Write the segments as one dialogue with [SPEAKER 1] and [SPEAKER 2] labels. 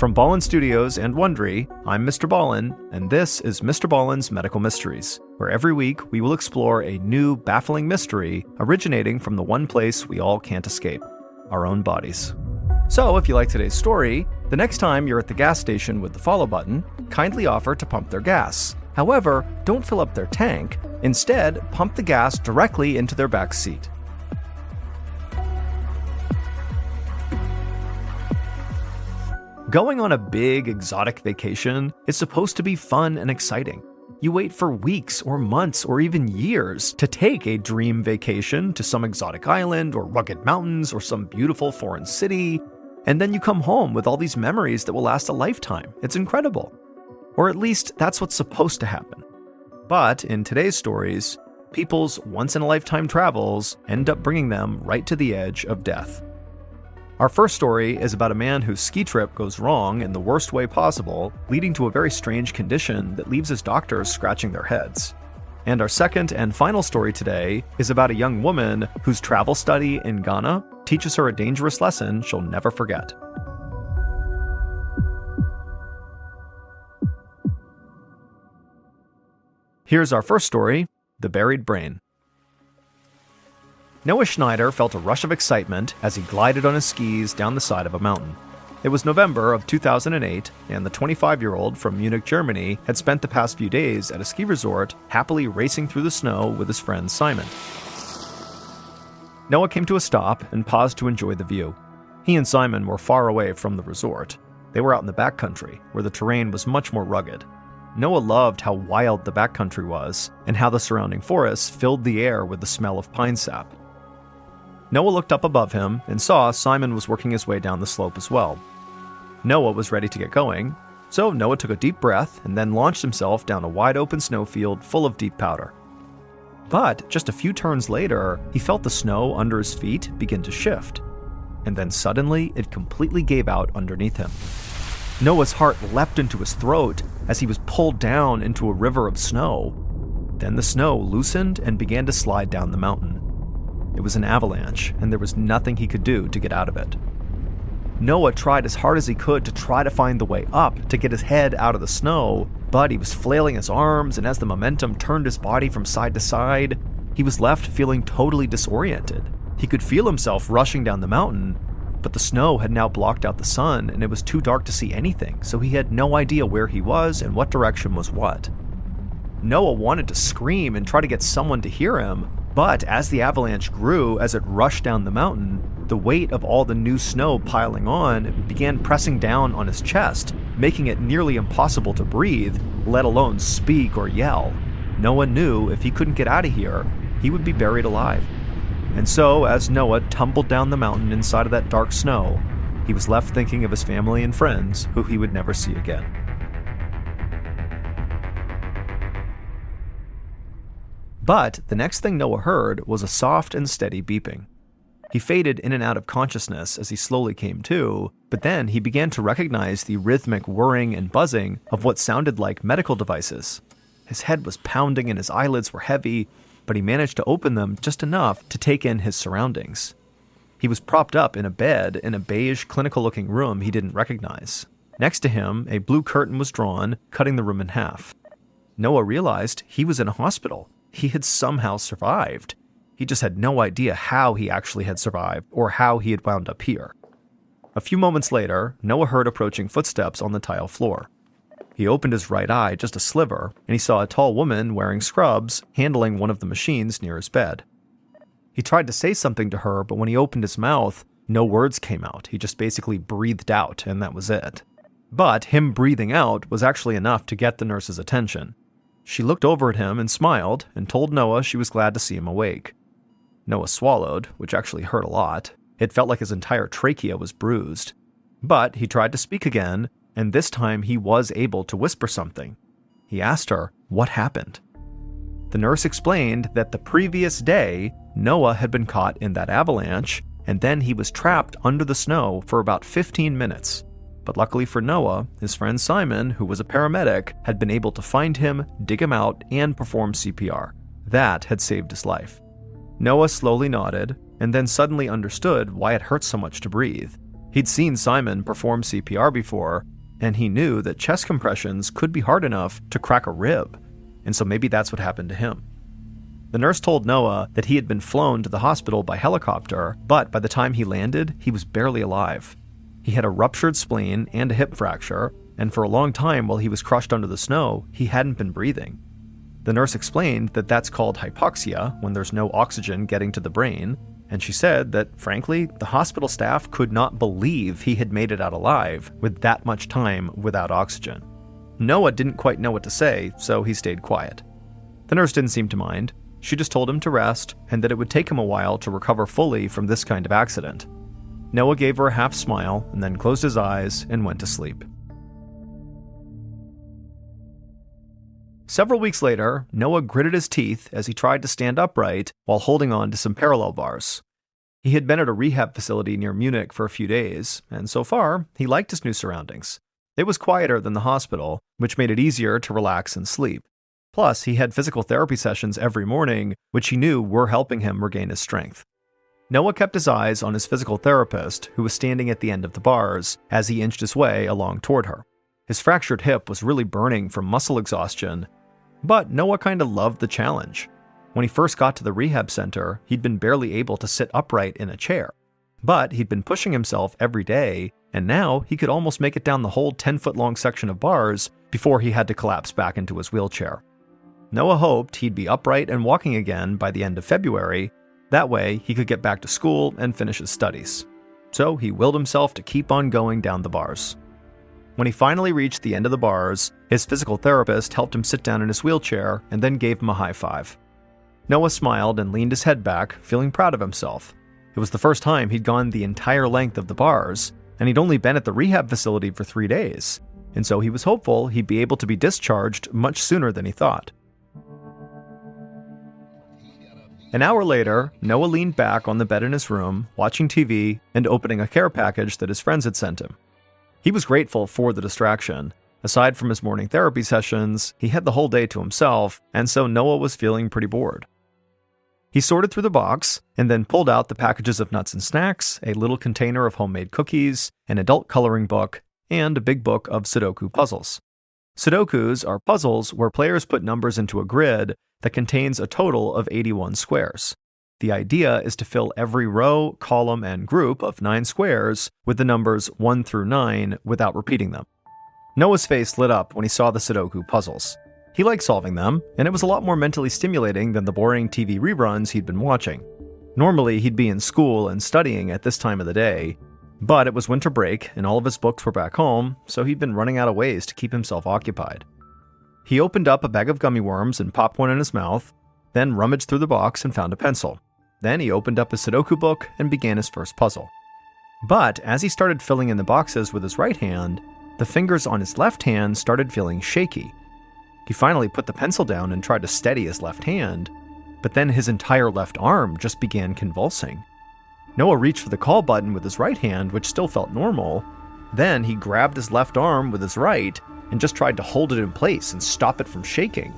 [SPEAKER 1] From Ballen Studios and Wondery, I'm Mr. Ballen, and this is Mr. Ballen's Medical Mysteries, where every week we will explore a new, baffling mystery originating from the one place we all can't escape, our own bodies. So, if you like today's story, the next time you're at the gas station with the follow button, kindly offer to pump their gas. However, don't fill up their tank. Instead, pump the gas directly into their back seat. Going on a big, exotic vacation is supposed to be fun and exciting. You wait for weeks or months or even years to take a dream vacation to some exotic island or rugged mountains or some beautiful foreign city, and then you come home with all these memories that will last a lifetime. It's incredible. Or at least that's what's supposed to happen. But in today's stories, people's once-in-a-lifetime travels end up bringing them right to the edge of death. Our first story is about a man whose ski trip goes wrong in the worst way possible, leading to a very strange condition that leaves his doctors scratching their heads. And our second and final story today is about a young woman whose travel study in Ghana teaches her a dangerous lesson she'll never forget. Here's our first story, The Buried Brain. Noah Schneider felt a rush of excitement as he glided on his skis down the side of a mountain. It was November of 2008, and the 25-year-old from Munich, Germany, had spent the past few days at a ski resort, happily racing through the snow with his friend Simon. Noah came to a stop and paused to enjoy the view. He and Simon were far away from the resort. They were out in the backcountry, where the terrain was much more rugged. Noah loved how wild the backcountry was, and how the surrounding forests filled the air with the smell of pine sap. Noah looked up above him and saw Simon was working his way down the slope as well. Noah was ready to get going, so Noah took a deep breath and then launched himself down a wide-open snowfield full of deep powder. But just a few turns later, he felt the snow under his feet begin to shift, and then suddenly it completely gave out underneath him. Noah's heart leapt into his throat as he was pulled down into a river of snow. Then the snow loosened and began to slide down the mountain. It was an avalanche, and there was nothing he could do to get out of it. Noah tried as hard as he could to try to find the way up to get his head out of the snow, but he was flailing his arms, and as the momentum turned his body from side to side, he was left feeling totally disoriented. He could feel himself rushing down the mountain, but the snow had now blocked out the sun, and it was too dark to see anything, so he had no idea where he was and what direction was what. Noah wanted to scream and try to get someone to hear him, but as the avalanche grew, as it rushed down the mountain, the weight of all the new snow piling on began pressing down on his chest, making it nearly impossible to breathe, let alone speak or yell. Noah knew if he couldn't get out of here, he would be buried alive. And so, as Noah tumbled down the mountain inside of that dark snow, he was left thinking of his family and friends who he would never see again. But the next thing Noah heard was a soft and steady beeping. He faded in and out of consciousness as he slowly came to, but then he began to recognize the rhythmic whirring and buzzing of what sounded like medical devices. His head was pounding and his eyelids were heavy, but he managed to open them just enough to take in his surroundings. He was propped up in a bed in a beige, clinical-looking room he didn't recognize. Next to him, a blue curtain was drawn, cutting the room in half. Noah realized he was in a hospital. He had somehow survived. He just had no idea how he actually had survived or how he had wound up here. A few moments later, Noah heard approaching footsteps on the tile floor. He opened his right eye just a sliver, and he saw a tall woman wearing scrubs handling one of the machines near his bed. He tried to say something to her, but when he opened his mouth, no words came out. He just basically breathed out, and that was it. But him breathing out was actually enough to get the nurse's attention. She looked over at him and smiled and told Noah she was glad to see him awake. Noah swallowed, which actually hurt a lot. It felt like his entire trachea was bruised. But he tried to speak again, and this time he was able to whisper something. He asked her what happened. The nurse explained that the previous day, Noah had been caught in that avalanche, and then he was trapped under the snow for about 15 minutes. But luckily for Noah, his friend Simon, who was a paramedic, had been able to find him, dig him out, and perform CPR. That had saved his life. Noah slowly nodded, and then suddenly understood why it hurt so much to breathe. He'd seen Simon perform CPR before, and he knew that chest compressions could be hard enough to crack a rib, and so maybe that's what happened to him. The nurse told Noah that he had been flown to the hospital by helicopter, but by the time he landed, he was barely alive. He had a ruptured spleen and a hip fracture, and for a long time while he was crushed under the snow, he hadn't been breathing. The nurse explained that that's called hypoxia, when there's no oxygen getting to the brain, and she said that, frankly, the hospital staff could not believe he had made it out alive with that much time without oxygen. Noah didn't quite know what to say, so he stayed quiet. The nurse didn't seem to mind. She just told him to rest, and that it would take him a while to recover fully from this kind of accident. Noah gave her a half smile, and then closed his eyes and went to sleep. Several weeks later, Noah gritted his teeth as he tried to stand upright while holding on to some parallel bars. He had been at a rehab facility near Munich for a few days, and so far, he liked his new surroundings. It was quieter than the hospital, which made it easier to relax and sleep. Plus, he had physical therapy sessions every morning, which he knew were helping him regain his strength. Noah kept his eyes on his physical therapist, who was standing at the end of the bars, as he inched his way along toward her. His fractured hip was really burning from muscle exhaustion, but Noah kinda loved the challenge. When he first got to the rehab center, he'd been barely able to sit upright in a chair. But he'd been pushing himself every day, and now he could almost make it down the whole 10-foot-long section of bars before he had to collapse back into his wheelchair. Noah hoped he'd be upright and walking again by the end of February. That way, he could get back to school and finish his studies. So he willed himself to keep on going down the bars. When he finally reached the end of the bars, his physical therapist helped him sit down in his wheelchair and then gave him a high five. Noah smiled and leaned his head back, feeling proud of himself. It was the first time he'd gone the entire length of the bars, and he'd only been at the rehab facility for 3 days, and so he was hopeful he'd be able to be discharged much sooner than he thought. An hour later, Noah leaned back on the bed in his room, watching TV and opening a care package that his friends had sent him. He was grateful for the distraction. Aside from his morning therapy sessions, he had the whole day to himself, and so Noah was feeling pretty bored. He sorted through the box, and then pulled out the packages of nuts and snacks, a little container of homemade cookies, an adult coloring book, and a big book of Sudoku puzzles. Sudokus are puzzles where players put numbers into a grid that contains a total of 81 squares. The idea is to fill every row, column, and group of 9 squares with the numbers 1 through 9 without repeating them. Noah's face lit up when he saw the Sudoku puzzles. He liked solving them, and it was a lot more mentally stimulating than the boring TV reruns he'd been watching. Normally, he'd be in school and studying at this time of the day, but it was winter break and all of his books were back home, so he'd been running out of ways to keep himself occupied. He opened up a bag of gummy worms and popped one in his mouth, then rummaged through the box and found a pencil. Then he opened up his Sudoku book and began his first puzzle. But as he started filling in the boxes with his right hand, the fingers on his left hand started feeling shaky. He finally put the pencil down and tried to steady his left hand, but then his entire left arm just began convulsing. Noah reached for the call button with his right hand, which still felt normal. Then he grabbed his left arm with his right and just tried to hold it in place and stop it from shaking.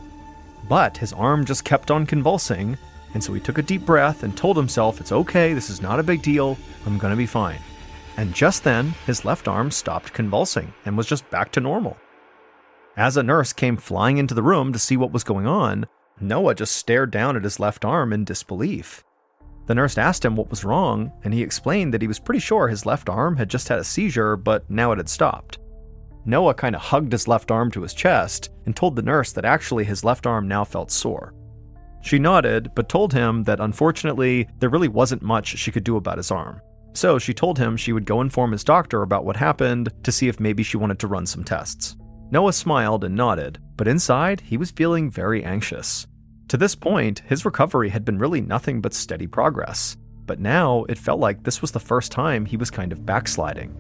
[SPEAKER 1] But his arm just kept on convulsing, and so he took a deep breath and told himself, "It's okay, this is not a big deal, I'm gonna be fine." And just then, his left arm stopped convulsing and was just back to normal. As a nurse came flying into the room to see what was going on, Noah just stared down at his left arm in disbelief. The nurse asked him what was wrong, and he explained that he was pretty sure his left arm had just had a seizure, but now it had stopped. Noah kinda hugged his left arm to his chest and told the nurse that actually his left arm now felt sore. She nodded, but told him that unfortunately, there really wasn't much she could do about his arm. So she told him she would go inform his doctor about what happened to see if maybe she wanted to run some tests. Noah smiled and nodded, but inside, he was feeling very anxious. To this point, his recovery had been really nothing but steady progress, but now it felt like this was the first time he was kind of backsliding.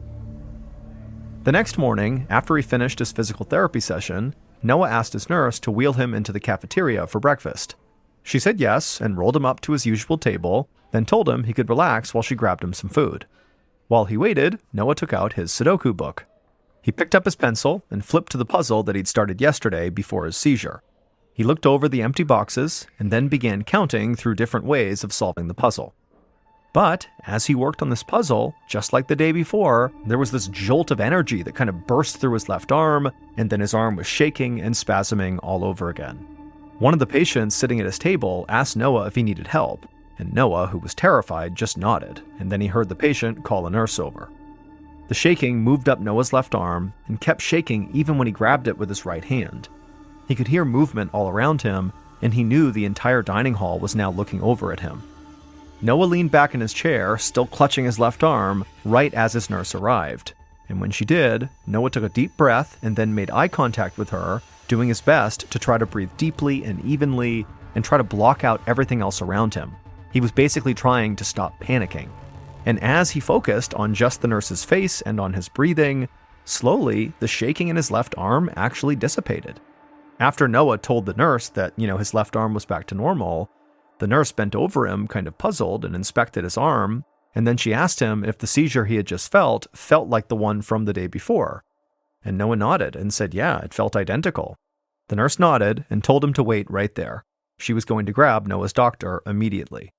[SPEAKER 1] The next morning, after he finished his physical therapy session, Noah asked his nurse to wheel him into the cafeteria for breakfast. She said yes and rolled him up to his usual table, then told him he could relax while she grabbed him some food. While he waited, Noah took out his Sudoku book. He picked up his pencil and flipped to the puzzle that he'd started yesterday before his seizure. He looked over the empty boxes and then began counting through different ways of solving the puzzle. But as he worked on this puzzle, just like the day before, there was this jolt of energy that kind of burst through his left arm, and then his arm was shaking and spasming all over again. One of the patients sitting at his table asked Noah if he needed help, and Noah, who was terrified, just nodded, and then he heard the patient call a nurse over. The shaking moved up Noah's left arm and kept shaking even when he grabbed it with his right hand. He could hear movement all around him, and he knew the entire dining hall was now looking over at him. Noah leaned back in his chair, still clutching his left arm, right as his nurse arrived. And when she did, Noah took a deep breath and then made eye contact with her, doing his best to try to breathe deeply and evenly and try to block out everything else around him. He was basically trying to stop panicking. And as he focused on just the nurse's face and on his breathing, slowly the shaking in his left arm actually dissipated. After Noah told the nurse that, his left arm was back to normal, the nurse bent over him, kind of puzzled, and inspected his arm, and then she asked him if the seizure he had just felt like the one from the day before. And Noah nodded and said, yeah, it felt identical. The nurse nodded and told him to wait right there. She was going to grab Noah's doctor immediately.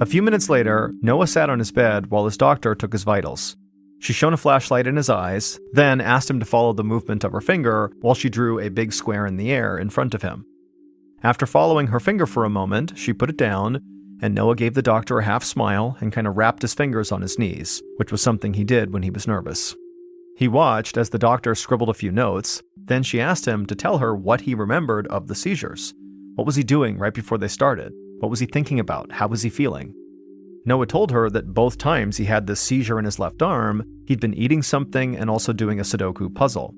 [SPEAKER 1] A few minutes later, Noah sat on his bed while his doctor took his vitals. She shone a flashlight in his eyes, then asked him to follow the movement of her finger while she drew a big square in the air in front of him. After following her finger for a moment, she put it down, and Noah gave the doctor a half smile and kind of wrapped his fingers on his knees, which was something he did when he was nervous. He watched as the doctor scribbled a few notes, then she asked him to tell her what he remembered of the seizures. What was he doing right before they started? What was he thinking about? How was he feeling? Noah told her that both times he had this seizure in his left arm, he'd been eating something and also doing a Sudoku puzzle.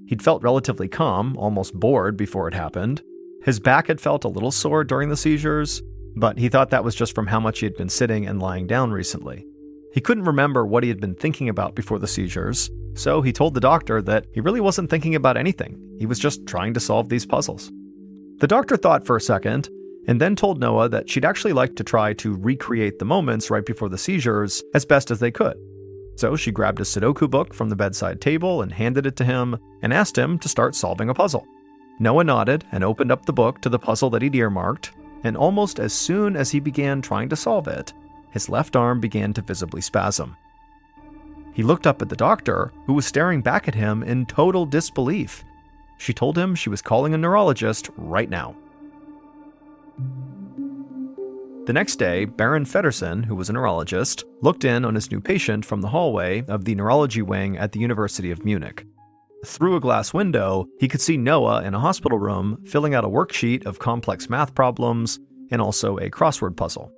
[SPEAKER 1] He'd felt relatively calm, almost bored before it happened. His back had felt a little sore during the seizures, but he thought that was just from how much he had been sitting and lying down recently. He couldn't remember what he had been thinking about before the seizures, so he told the doctor that he really wasn't thinking about anything. He was just trying to solve these puzzles. The doctor thought for a second, and then told Noah that she'd actually like to try to recreate the moments right before the seizures as best as they could. So she grabbed a Sudoku book from the bedside table and handed it to him, and asked him to start solving a puzzle. Noah nodded and opened up the book to the puzzle that he'd earmarked, and almost as soon as he began trying to solve it, his left arm began to visibly spasm. He looked up at the doctor, who was staring back at him in total disbelief. She told him she was calling a neurologist right now. The next day, Baron Feddersen, who was a neurologist, looked in on his new patient from the hallway of the neurology wing at the University of Munich. Through a glass window, he could see Noah in a hospital room filling out a worksheet of complex math problems and also a crossword puzzle.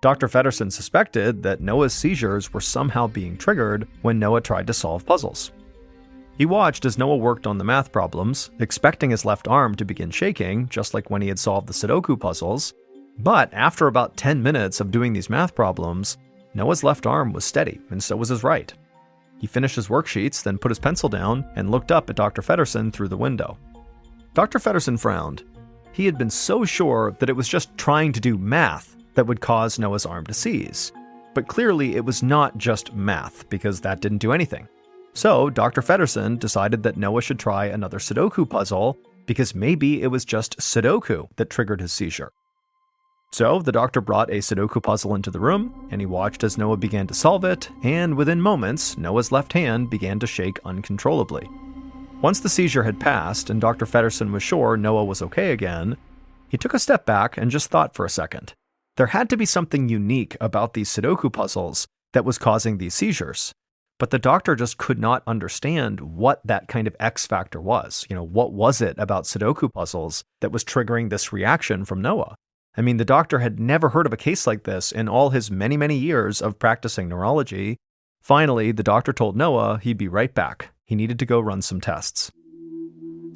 [SPEAKER 1] Dr. Feddersen suspected that Noah's seizures were somehow being triggered when Noah tried to solve puzzles. He watched as Noah worked on the math problems, expecting his left arm to begin shaking, just like when he had solved the Sudoku puzzles. But after about 10 minutes of doing these math problems, Noah's left arm was steady, and so was his right. He finished his worksheets, then put his pencil down and looked up at Dr. Feddersen through the window. Dr. Feddersen frowned. He had been so sure that it was just trying to do math that would cause Noah's arm to seize. But clearly it was not just math, because that didn't do anything. So Dr. Feddersen decided that Noah should try another Sudoku puzzle, because maybe it was just Sudoku that triggered his seizure. So the doctor brought a Sudoku puzzle into the room, and he watched as Noah began to solve it, and within moments, Noah's left hand began to shake uncontrollably. Once the seizure had passed and Dr. Feddersen was sure Noah was okay again, he took a step back and just thought for a second. There had to be something unique about these Sudoku puzzles that was causing these seizures, but the doctor just could not understand what that kind of X factor was. What was it about Sudoku puzzles that was triggering this reaction from Noah? I mean, the doctor had never heard of a case like this in all his many, many years of practicing neurology. Finally, the doctor told Noah he'd be right back. He needed to go run some tests.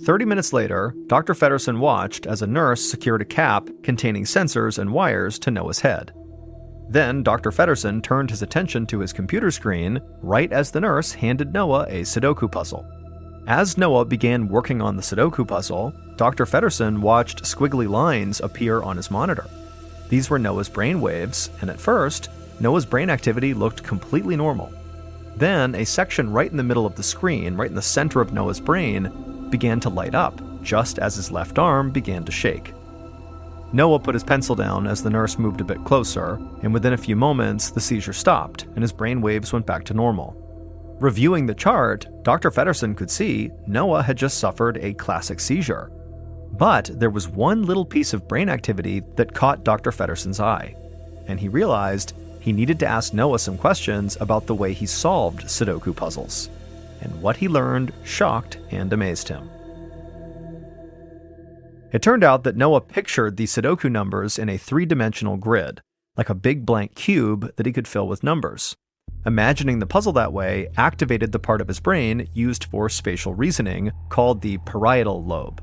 [SPEAKER 1] 30 minutes later, Dr. Feddersen watched as a nurse secured a cap containing sensors and wires to Noah's head. Then Dr. Feddersen turned his attention to his computer screen right as the nurse handed Noah a Sudoku puzzle. As Noah began working on the Sudoku puzzle, Dr. Feddersen watched squiggly lines appear on his monitor. These were Noah's brain waves, and at first, Noah's brain activity looked completely normal. Then, a section right in the middle of the screen, right in the center of Noah's brain, began to light up, just as his left arm began to shake. Noah put his pencil down as the nurse moved a bit closer, and within a few moments, the seizure stopped and his brain waves went back to normal. Reviewing the chart, Dr. Feddersen could see Noah had just suffered a classic seizure. But there was one little piece of brain activity that caught Dr. Feddersen's eye, and he realized he needed to ask Noah some questions about the way he solved Sudoku puzzles. And what he learned shocked and amazed him. It turned out that Noah pictured the Sudoku numbers in a three-dimensional grid, like a big blank cube that he could fill with numbers. Imagining the puzzle that way activated the part of his brain used for spatial reasoning called the parietal lobe.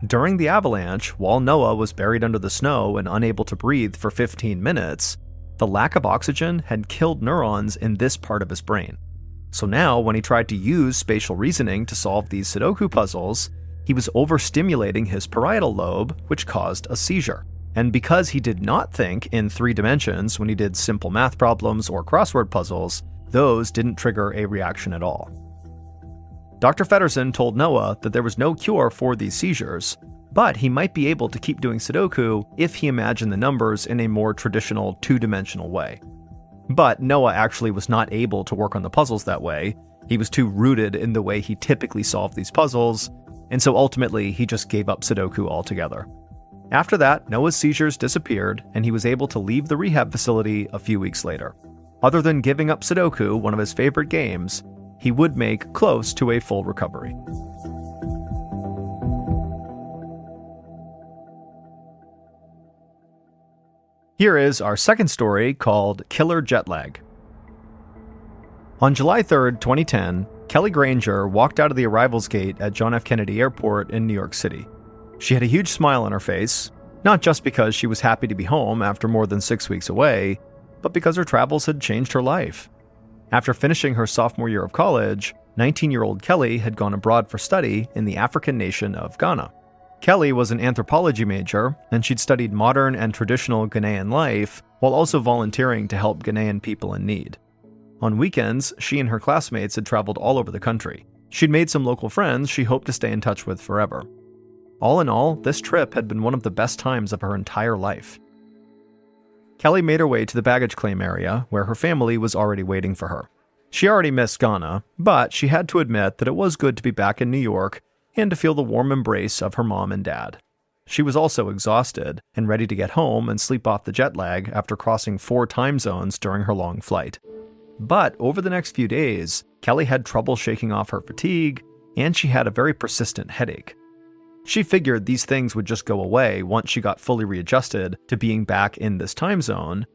[SPEAKER 1] During the avalanche, while Noah was buried under the snow and unable to breathe for 15 minutes, the lack of oxygen had killed neurons in this part of his brain. So now, when he tried to use spatial reasoning to solve these Sudoku puzzles, he was overstimulating his parietal lobe, which caused a seizure. And because he did not think in 3 dimensions when he did simple math problems or crossword puzzles, those didn't trigger a reaction at all. Dr. Feddersen told Noah that there was no cure for these seizures, but he might be able to keep doing Sudoku if he imagined the numbers in a more traditional 2-dimensional way. But Noah actually was not able to work on the puzzles that way. He was too rooted in the way he typically solved these puzzles, and so ultimately he just gave up Sudoku altogether. After that, Noah's seizures disappeared, and he was able to leave the rehab facility a few weeks later. Other than giving up Sudoku, one of his favorite games, he would make close to a full recovery. Here is our second story called Killer Jet Lag. On July 3rd, 2010, Kelly Granger walked out of the arrivals gate at John F. Kennedy Airport in New York City. She had a huge smile on her face, not just because she was happy to be home after more than 6 weeks away, but because her travels had changed her life. After finishing her sophomore year of college, 19-year-old Kelly had gone abroad for study in the African nation of Ghana. Kelly was an anthropology major, and she'd studied modern and traditional Ghanaian life while also volunteering to help Ghanaian people in need. On weekends, she and her classmates had traveled all over the country. She'd made some local friends she hoped to stay in touch with forever. All in all, this trip had been one of the best times of her entire life. Kelly made her way to the baggage claim area, where her family was already waiting for her. She already missed Ghana, but she had to admit that it was good to be back in New York and to feel the warm embrace of her mom and dad. She was also exhausted and ready to get home and sleep off the jet lag after crossing 4 time zones during her long flight. But over the next few days, Kelly had trouble shaking off her fatigue, and she had a very persistent headache. She figured these things would just go away once she got fully readjusted to being back in this time zone,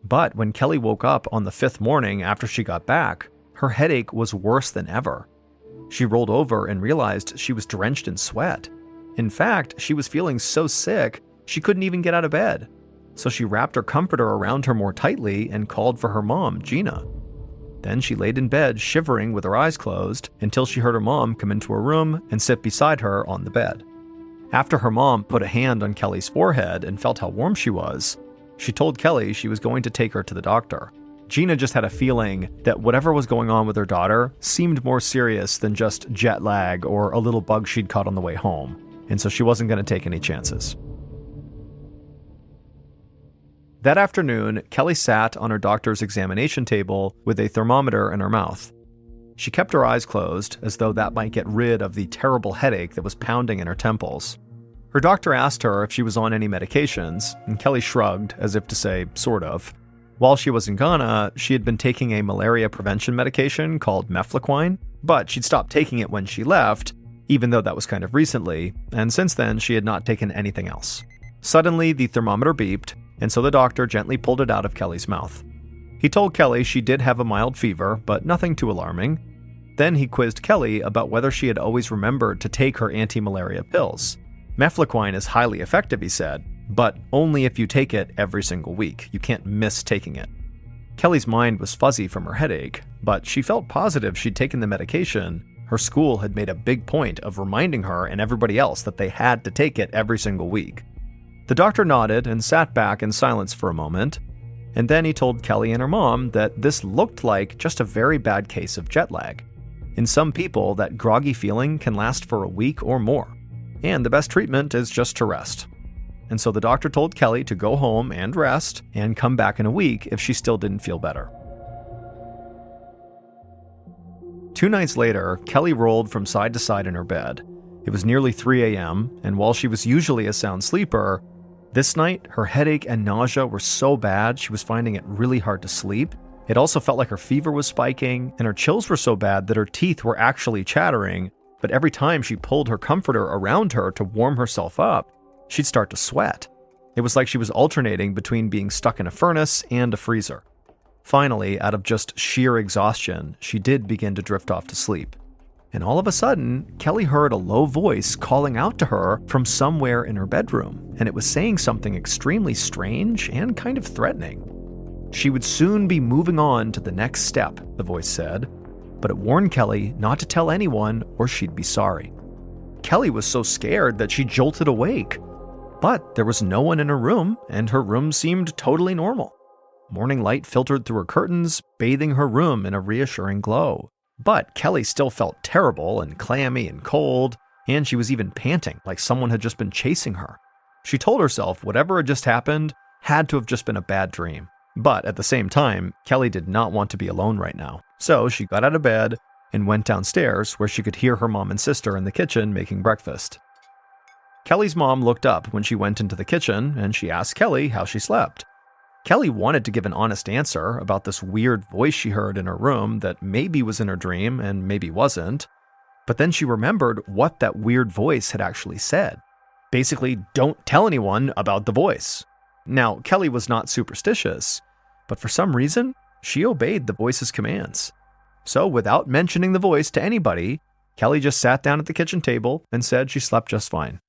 [SPEAKER 1] but when Kelly woke up on the 5th morning after she got back, her headache was worse than ever. She rolled over and realized she was drenched in sweat. In fact, she was feeling so sick, she couldn't even get out of bed. So she wrapped her comforter around her more tightly and called for her mom, Gina. Then she laid in bed shivering with her eyes closed until she heard her mom come into her room and sit beside her on the bed. After her mom put a hand on Kelly's forehead and felt how warm she was, she told Kelly she was going to take her to the doctor. Gina just had a feeling that whatever was going on with her daughter seemed more serious than just jet lag or a little bug she'd caught on the way home, and so she wasn't going to take any chances. That afternoon, Kelly sat on her doctor's examination table with a thermometer in her mouth. She kept her eyes closed, as though that might get rid of the terrible headache that was pounding in her temples. Her doctor asked her if she was on any medications, and Kelly shrugged, as if to say, sort of. While she was in Ghana, she had been taking a malaria prevention medication called mefloquine, but she'd stopped taking it when she left, even though that was kind of recently, and since then she had not taken anything else. Suddenly, the thermometer beeped, and so the doctor gently pulled it out of Kelly's mouth. He told Kelly she did have a mild fever, but nothing too alarming. Then he quizzed Kelly about whether she had always remembered to take her anti-malaria pills. Mefloquine is highly effective, he said, but only if you take it every single week. You can't miss taking it. Kelly's mind was fuzzy from her headache, but she felt positive she'd taken the medication. Her school had made a big point of reminding her and everybody else that they had to take it every single week. The doctor nodded and sat back in silence for a moment, and then he told Kelly and her mom that this looked like just a very bad case of jet lag. In some people, that groggy feeling can last for a week or more, and the best treatment is just to rest. and so the doctor told Kelly to go home and rest and come back in a week if she still didn't feel better. 2 nights later, Kelly rolled from side to side in her bed. It was nearly 3 a.m., and while she was usually a sound sleeper, this night her headache and nausea were so bad she was finding it really hard to sleep. It also felt like her fever was spiking, and her chills were so bad that her teeth were actually chattering, but every time she pulled her comforter around her to warm herself up, she'd start to sweat. It was like she was alternating between being stuck in a furnace and a freezer. Finally, out of just sheer exhaustion, she did begin to drift off to sleep. And all of a sudden, Kelly heard a low voice calling out to her from somewhere in her bedroom, and it was saying something extremely strange and kind of threatening. She would soon be moving on to the next step, the voice said, but it warned Kelly not to tell anyone or she'd be sorry. Kelly was so scared that she jolted awake. But there was no one in her room, and her room seemed totally normal. Morning light filtered through her curtains, bathing her room in a reassuring glow. But Kelly still felt terrible and clammy and cold, and she was even panting like someone had just been chasing her. She told herself whatever had just happened had to have just been a bad dream. But at the same time, Kelly did not want to be alone right now. So she got out of bed and went downstairs where she could hear her mom and sister in the kitchen making breakfast. Kelly's mom looked up when she went into the kitchen and she asked Kelly how she slept. Kelly wanted to give an honest answer about this weird voice she heard in her room that maybe was in her dream and maybe wasn't, but then she remembered what that weird voice had actually said. Basically, don't tell anyone about the voice. Now, Kelly was not superstitious, but for some reason, she obeyed the voice's commands. So without mentioning the voice to anybody, Kelly just sat down at the kitchen table and said she slept just fine.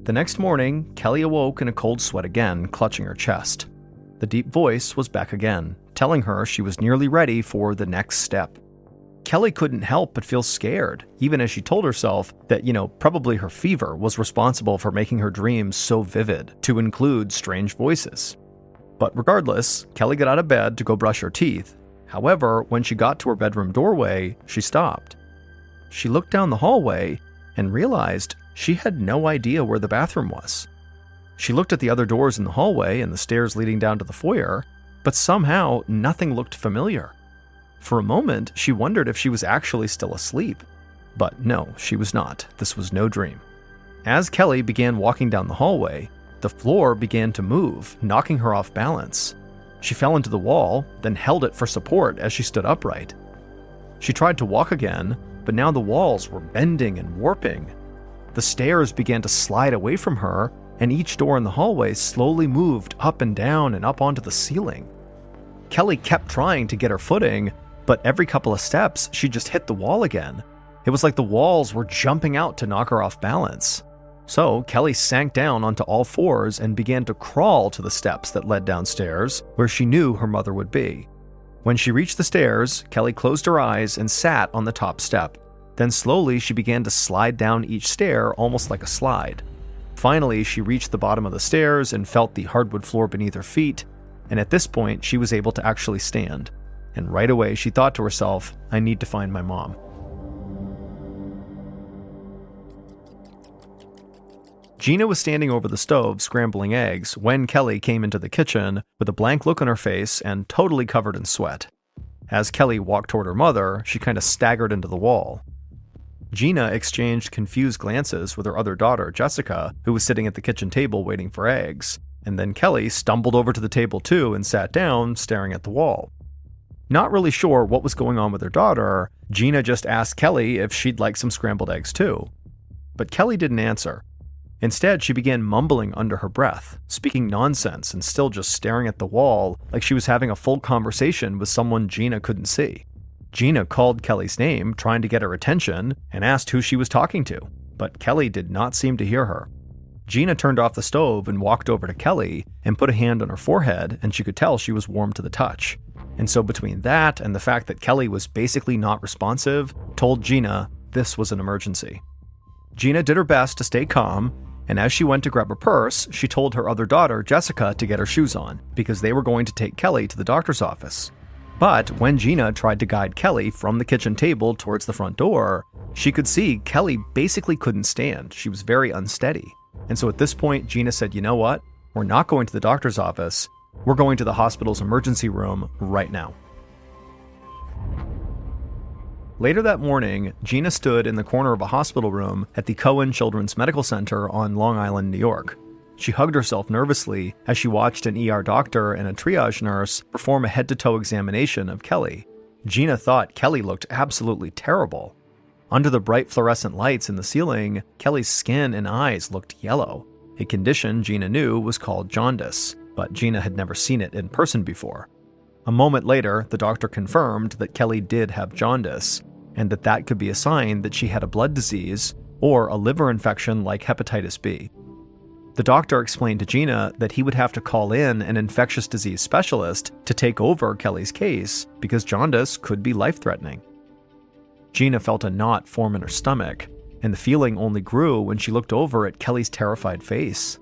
[SPEAKER 1] The next morning, Kelly awoke in a cold sweat again, clutching her chest. The deep voice was back again, telling her she was nearly ready for the next step. Kelly couldn't help but feel scared, even as she told herself that, probably her fever was responsible for making her dreams so vivid, to include strange voices. But regardless, Kelly got out of bed to go brush her teeth. However, when she got to her bedroom doorway, she stopped. She looked down the hallway and realized she had no idea where the bathroom was. She looked at the other doors in the hallway and the stairs leading down to the foyer, but somehow nothing looked familiar. For a moment, she wondered if she was actually still asleep. But no, she was not. This was no dream. As Kelly began walking down the hallway, the floor began to move, knocking her off balance. She fell into the wall, then held it for support as she stood upright. She tried to walk again, but now the walls were bending and warping. The stairs began to slide away from her, and each door in the hallway slowly moved up and down and up onto the ceiling. Kelly kept trying to get her footing, but every couple of steps, she just hit the wall again. It was like the walls were jumping out to knock her off balance. So Kelly sank down onto all fours and began to crawl to the steps that led downstairs, where she knew her mother would be. When she reached the stairs, Kelly closed her eyes and sat on the top step. Then slowly she began to slide down each stair almost like a slide. Finally, she reached the bottom of the stairs and felt the hardwood floor beneath her feet, and at this point, she was able to actually stand. And right away, she thought to herself, I need to find my mom. Gina was standing over the stove scrambling eggs when Kelly came into the kitchen with a blank look on her face and totally covered in sweat. As Kelly walked toward her mother, she kind of staggered into the wall. Gina exchanged confused glances with her other daughter, Jessica, who was sitting at the kitchen table waiting for eggs, and then Kelly stumbled over to the table too and sat down, staring at the wall. Not really sure what was going on with her daughter, Gina just asked Kelly if she'd like some scrambled eggs too. But Kelly didn't answer. Instead, she began mumbling under her breath, speaking nonsense and still just staring at the wall like she was having a full conversation with someone Gina couldn't see. Gina called Kelly's name, trying to get her attention, and asked who she was talking to, but Kelly did not seem to hear her. Gina turned off the stove and walked over to Kelly and put a hand on her forehead, and she could tell she was warm to the touch. And so between that and the fact that Kelly was basically not responsive, told Gina this was an emergency. Gina did her best to stay calm, and as she went to grab her purse, she told her other daughter, Jessica, to get her shoes on, because they were going to take Kelly to the doctor's office. But when Gina tried to guide Kelly from the kitchen table towards the front door, she could see Kelly basically couldn't stand. She was very unsteady. And so at this point, Gina said, you know what? We're not going to the doctor's office. We're going to the hospital's emergency room right now. Later that morning, Gina stood in the corner of a hospital room at the Cohen Children's Medical Center on Long Island, New York. She hugged herself nervously as she watched an ER doctor and a triage nurse perform a head-to-toe examination of Kelly. Gina thought Kelly looked absolutely terrible. Under the bright fluorescent lights in the ceiling, Kelly's skin and eyes looked yellow, a condition Gina knew was called jaundice, but Gina had never seen it in person before. A moment later, the doctor confirmed that Kelly did have jaundice, and that could be a sign that she had a blood disease or a liver infection like hepatitis B. The doctor explained to Gina that he would have to call in an infectious disease specialist to take over Kelly's case because jaundice could be life-threatening. Gina felt a knot form in her stomach, and the feeling only grew when she looked over at Kelly's terrified face.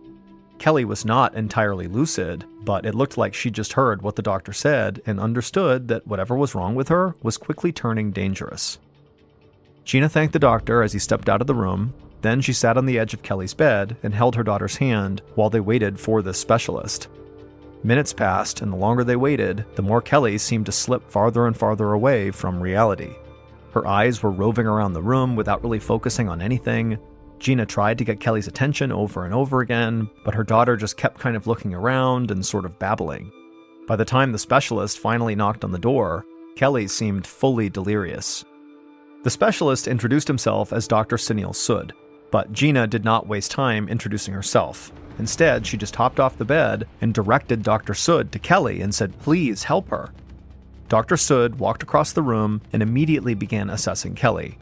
[SPEAKER 1] Kelly was not entirely lucid, but it looked like she just heard what the doctor said and understood that whatever was wrong with her was quickly turning dangerous. Gina thanked the doctor as he stepped out of the room. Then she sat on the edge of Kelly's bed and held her daughter's hand while they waited for the specialist. Minutes passed, and the longer they waited, the more Kelly seemed to slip farther and farther away from reality. Her eyes were roving around the room without really focusing on anything. Gina tried to get Kelly's attention over and over again, but her daughter just kept kind of looking around and sort of babbling. By the time the specialist finally knocked on the door, Kelly seemed fully delirious. The specialist introduced himself as Dr. Sunil Sood, but Gina did not waste time introducing herself. Instead, she just hopped off the bed and directed Dr. Sood to Kelly and said, "Please help her." Dr. Sood walked across the room and immediately began assessing Kelly.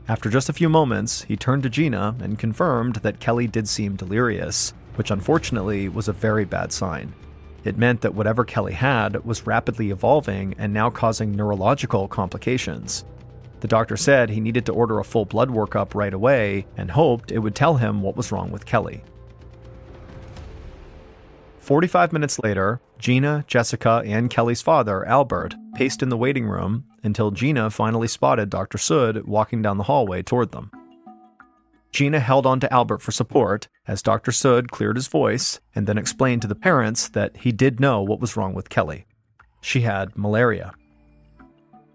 [SPEAKER 1] After just a few moments, he turned to Gina and confirmed that Kelly did seem delirious, which unfortunately was a very bad sign. It meant that whatever Kelly had was rapidly evolving and now causing neurological complications. The doctor said he needed to order a full blood workup right away and hoped it would tell him what was wrong with Kelly. 45 minutes later, Gina, Jessica, and Kelly's father, Albert, paced in the waiting room until Gina finally spotted Dr. Sood walking down the hallway toward them. Gina held on to Albert for support as Dr. Sood cleared his voice and then explained to the parents that he did know what was wrong with Kelly. She had malaria.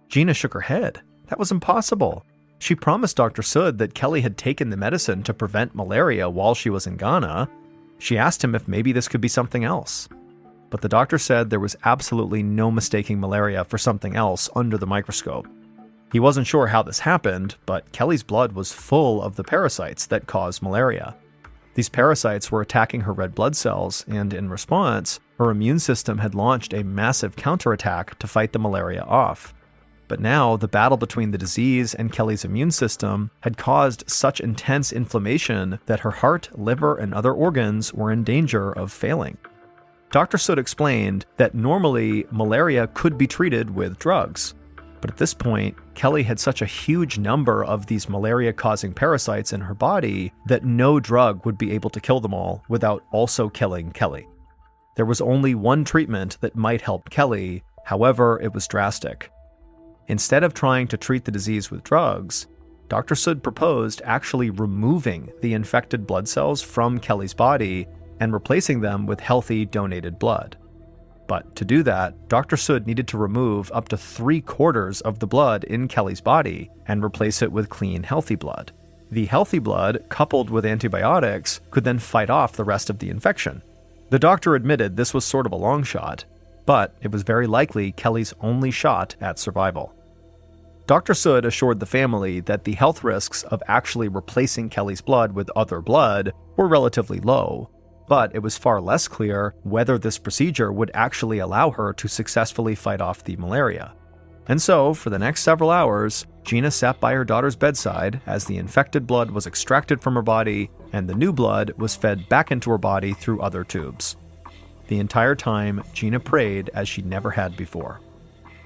[SPEAKER 1] Gina shook her head. That was impossible. She promised Dr. Sood that Kelly had taken the medicine to prevent malaria while she was in Ghana. She asked him if maybe this could be something else. But the doctor said there was absolutely no mistaking malaria for something else under the microscope. He wasn't sure how this happened, but Kelly's blood was full of the parasites that cause malaria. These parasites were attacking her red blood cells, and in response, her immune system had launched a massive counterattack to fight the malaria off. But now, the battle between the disease and Kelly's immune system had caused such intense inflammation that her heart, liver, and other organs were in danger of failing. Dr. Sood explained that normally malaria could be treated with drugs. But at this point, Kelly had such a huge number of these malaria-causing parasites in her body that no drug would be able to kill them all without also killing Kelly. There was only one treatment that might help Kelly, however, it was drastic. Instead of trying to treat the disease with drugs, Dr. Sood proposed actually removing the infected blood cells from Kelly's body and replacing them with healthy donated blood. But to do that, Dr. Sood needed to remove up to 3/4 of the blood in Kelly's body and replace it with clean, healthy blood. The healthy blood, coupled with antibiotics, could then fight off the rest of the infection. The doctor admitted this was sort of a long shot, but it was very likely Kelly's only shot at survival. Dr. Sood assured the family that the health risks of actually replacing Kelly's blood with other blood were relatively low, but it was far less clear whether this procedure would actually allow her to successfully fight off the malaria. And so, for the next several hours, Gina sat by her daughter's bedside as the infected blood was extracted from her body and the new blood was fed back into her body through other tubes. The entire time, Gina prayed as she never had before.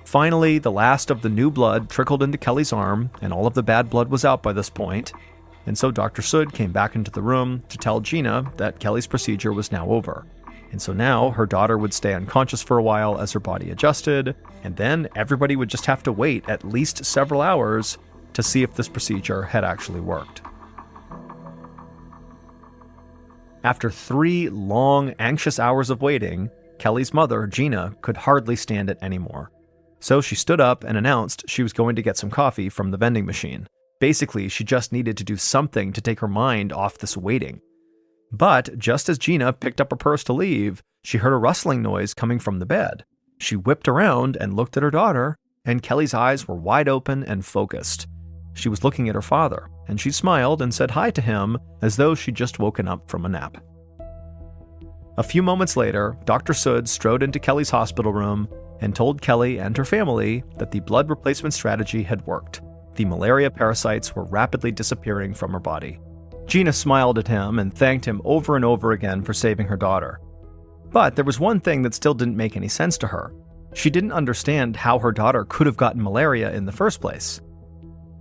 [SPEAKER 1] Finally, the last of the new blood trickled into Kelly's arm, and all of the bad blood was out by this point. And so Dr. Sood came back into the room to tell Gina that Kelly's procedure was now over. And so now her daughter would stay unconscious for a while as her body adjusted, and then everybody would just have to wait at least several hours to see if this procedure had actually worked. After 3 long, anxious hours of waiting, Kelly's mother, Gina, could hardly stand it anymore. So she stood up and announced she was going to get some coffee from the vending machine. Basically, she just needed to do something to take her mind off this waiting. But just as Gina picked up her purse to leave, she heard a rustling noise coming from the bed. She whipped around and looked at her daughter, and Kelly's eyes were wide open and focused. She was looking at her father, and she smiled and said hi to him as though she'd just woken up from a nap. A few moments later, Dr. Sood strode into Kelly's hospital room and told Kelly and her family that the blood replacement strategy had worked. The malaria parasites were rapidly disappearing from her body. Gina smiled at him and thanked him over and over again for saving her daughter. But there was one thing that still didn't make any sense to her. She didn't understand how her daughter could have gotten malaria in the first place.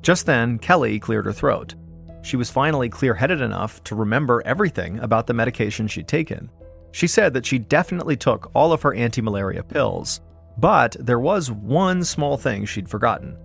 [SPEAKER 1] Just then, Kelly cleared her throat. She was finally clear-headed enough to remember everything about the medication she'd taken. She said that she definitely took all of her anti-malaria pills, but there was one small thing she'd forgotten.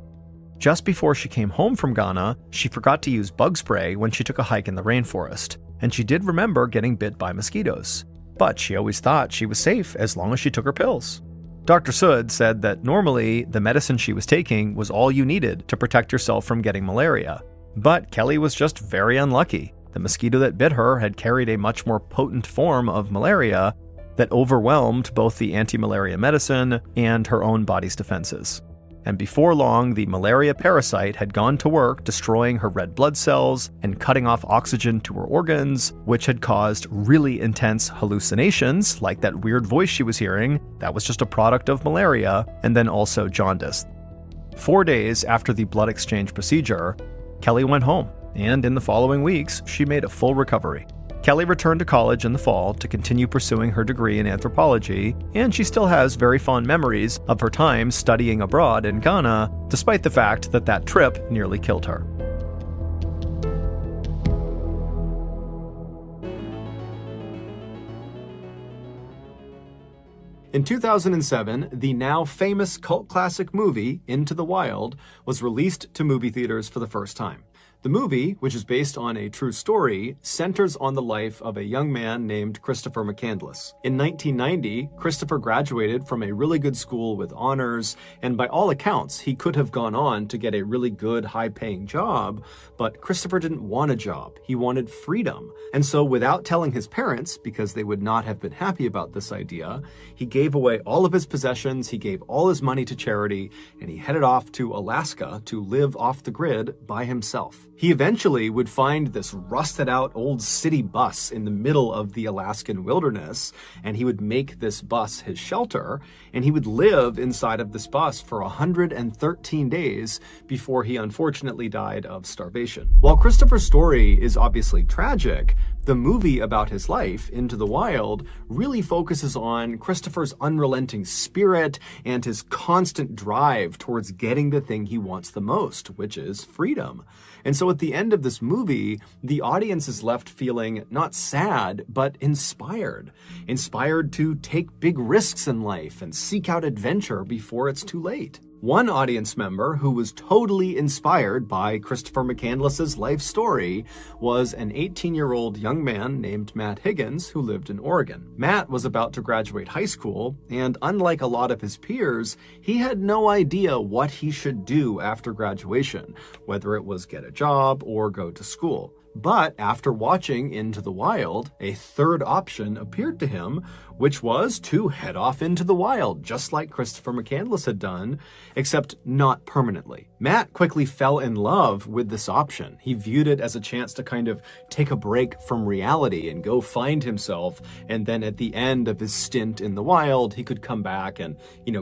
[SPEAKER 1] Just before she came home from Ghana, she forgot to use bug spray when she took a hike in the rainforest, and she did remember getting bit by mosquitoes. But she always thought she was safe as long as she took her pills. Dr. Sood said that normally the medicine she was taking was all you needed to protect yourself from getting malaria. But Kelly was just very unlucky. The mosquito that bit her had carried a much more potent form of malaria that overwhelmed both the anti-malaria medicine and her own body's defenses. And before long, the malaria parasite had gone to work destroying her red blood cells and cutting off oxygen to her organs, which had caused really intense hallucinations, like that weird voice she was hearing. That was just a product of malaria, and then also jaundice. 4 days after the blood exchange procedure, Kelly went home, and in the following weeks, she made a full recovery. Kelly returned to college in the fall to continue pursuing her degree in anthropology, and she still has very fond memories of her time studying abroad in Ghana, despite the fact that that trip nearly killed her. In 2007, the now famous cult classic movie, Into the Wild, was released to movie theaters for the first time. The movie, which is based on a true story, centers on the life of a young man named Christopher McCandless. In 1990, Christopher graduated from a really good school with honors, and by all accounts, he could have gone on to get a really good, high-paying job, but Christopher didn't want a job. He wanted freedom. And so without telling his parents, because they would not have been happy about this idea, he gave away all of his possessions, he gave all his money to charity, and he headed off to Alaska to live off the grid by himself. He eventually would find this rusted-out old city bus in the middle of the Alaskan wilderness, and he would make this bus his shelter, and he would live inside of this bus for 113 days before he unfortunately died of starvation. While Christopher's story is obviously tragic, the movie about his life, Into the Wild, really focuses on Christopher's unrelenting spirit and his constant drive towards getting the thing he wants the most, which is freedom. And so at the end of this movie, the audience is left feeling not sad, but inspired. Inspired to take big risks in life and seek out adventure before it's too late. One audience member who was totally inspired by Christopher McCandless's life story was an 18-year-old young man named Matt Higgins who lived in Oregon. Matt was about to graduate high school, and unlike a lot of his peers, he had no idea what he should do after graduation, whether it was get a job or go to school. But after watching Into the Wild, a third option appeared to him, which was to head off into the wild, just like Christopher McCandless had done, except not permanently. Matt quickly fell in love with this option. He viewed it as a chance to kind of take a break from reality and go find himself, and then at the end of his stint in the wild, he could come back and,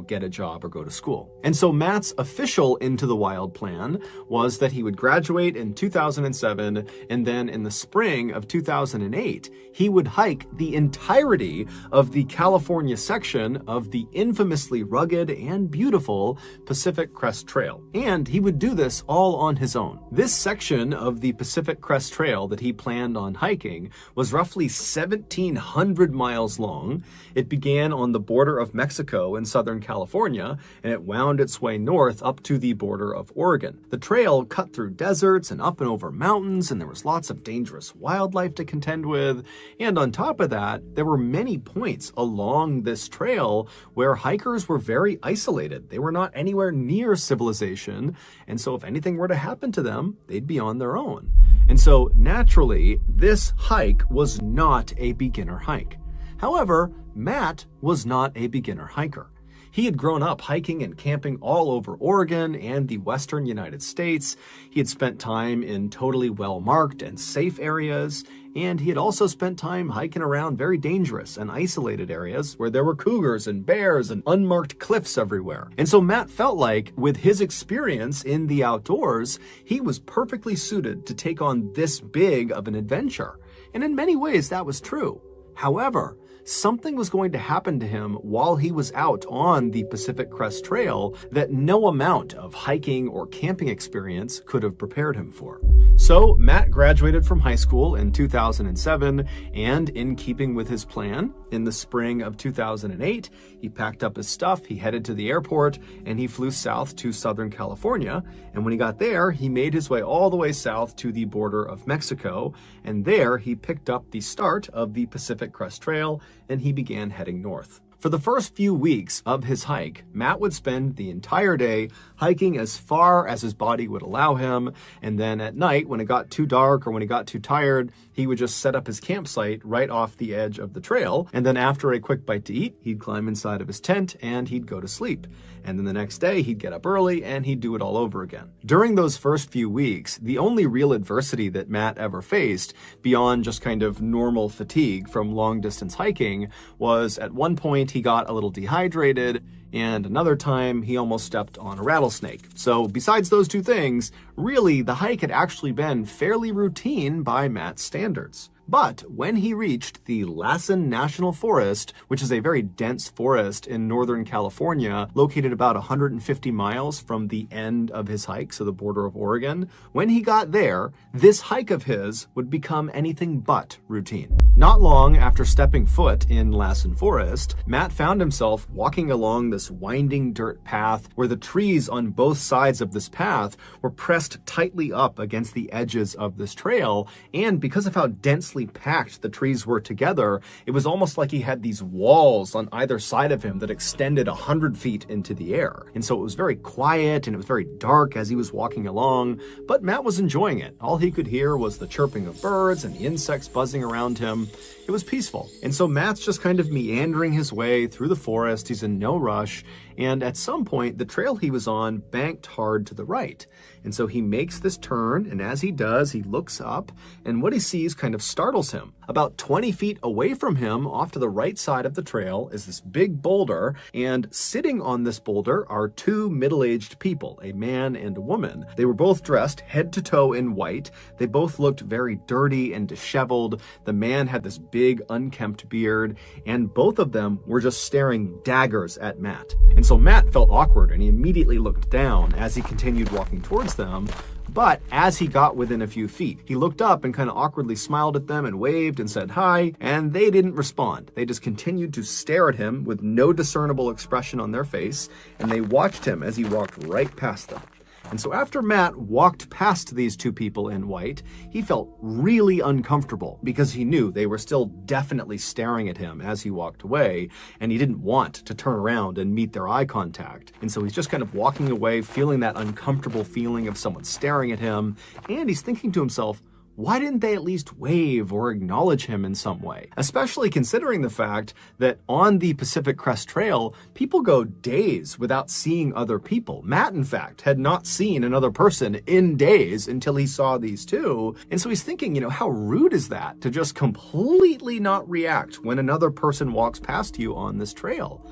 [SPEAKER 1] get a job or go to school. And so Matt's official Into the Wild plan was that he would graduate in 2007, and then in the spring of 2008, he would hike the entirety of of the California section of the infamously rugged and beautiful Pacific Crest Trail. And he would do this all on his own. This section of the Pacific Crest Trail that he planned on hiking was roughly 1,700 miles long. It began on the border of Mexico in Southern California, and it wound its way north up to the border of Oregon. The trail cut through deserts and up and over mountains, and there was lots of dangerous wildlife to contend with. And on top of that, there were many points along this trail where hikers were very isolated. They were not anywhere near civilization, and so if anything were to happen to them, they'd be on their own. And so naturally, this hike was not a beginner hike. However, Matt was not a beginner hiker. He had grown up hiking and camping all over Oregon and the western United States. He had spent time in totally well-marked and safe areas, and he had also spent time hiking around very dangerous and isolated areas where there were cougars and bears and unmarked cliffs everywhere. And so Matt felt like, with his experience in the outdoors, he was perfectly suited to take on this big of an adventure. And in many ways, that was true. However, something was going to happen to him while he was out on the Pacific Crest Trail that no amount of hiking or camping experience could have prepared him for. So Matt graduated from high school in 2007, and in keeping with his plan, in the spring of 2008, he packed up his stuff, he headed to the airport, and he flew south to Southern California. And when he got there, he made his way all the way south to the border of Mexico, and there he picked up the start of the Pacific Crest Trail, and he began heading north. For the first few weeks of his hike, Matt would spend the entire day hiking as far as his body would allow him, and then at night, when it got too dark or when he got too tired, he would just set up his campsite right off the edge of the trail, and then after a quick bite to eat, he'd climb inside of his tent and he'd go to sleep. And then the next day, he'd get up early and he'd do it all over again. During those first few weeks, the only real adversity that Matt ever faced, beyond just kind of normal fatigue from long-distance hiking, was at one point he got a little dehydrated, and another time he almost stepped on a rattlesnake. So besides those two things, really the hike had actually been fairly routine by Matt's standards. But when he reached the Lassen National Forest, which is a very dense forest in Northern California, located about 150 miles from the end of his hike, so the border of Oregon, when he got there, this hike of his would become anything but routine. Not long after stepping foot in Lassen Forest, Matt found himself walking along this winding dirt path where the trees on both sides of this path were pressed tightly up against the edges of this trail, and because of how densely packed the trees were together, it was almost like he had these walls on either side of him that extended 100 feet into the air. And so it was very quiet and it was very dark as he was walking along, but Matt was enjoying it. All he could hear was the chirping of birds and the insects buzzing around him. It was peaceful. And so Matt's just kind of meandering his way through the forest. He's in no rush. And at some point, the trail he was on banked hard to the right. And so he makes this turn, and as he does, he looks up, and what he sees kind of startles him. About 20 feet away from him, off to the right side of the trail, is this big boulder, and sitting on this boulder are two middle-aged people, a man and a woman. They were both dressed head to toe in white. They both looked very dirty and disheveled. The man had this big, unkempt beard, and both of them were just staring daggers at Matt. And so Matt felt awkward, and he immediately looked down as he continued walking towards them. But as he got within a few feet, he looked up and kind of awkwardly smiled at them and waved and said hi, and they didn't respond. They just continued to stare at him with no discernible expression on their face, and they watched him as he walked right past them. And so after Matt walked past these two people in white, he felt really uncomfortable because he knew they were still definitely staring at him as he walked away, and he didn't want to turn around and meet their eye contact. And so he's just kind of walking away, feeling that uncomfortable feeling of someone staring at him, and he's thinking to himself, why didn't they at least wave or acknowledge him in some way? Especially considering the fact that on the Pacific Crest Trail, people go days without seeing other people. Matt, in fact, had not seen another person in days until he saw these two. And so he's thinking, how rude is that to just completely not react when another person walks past you on this trail?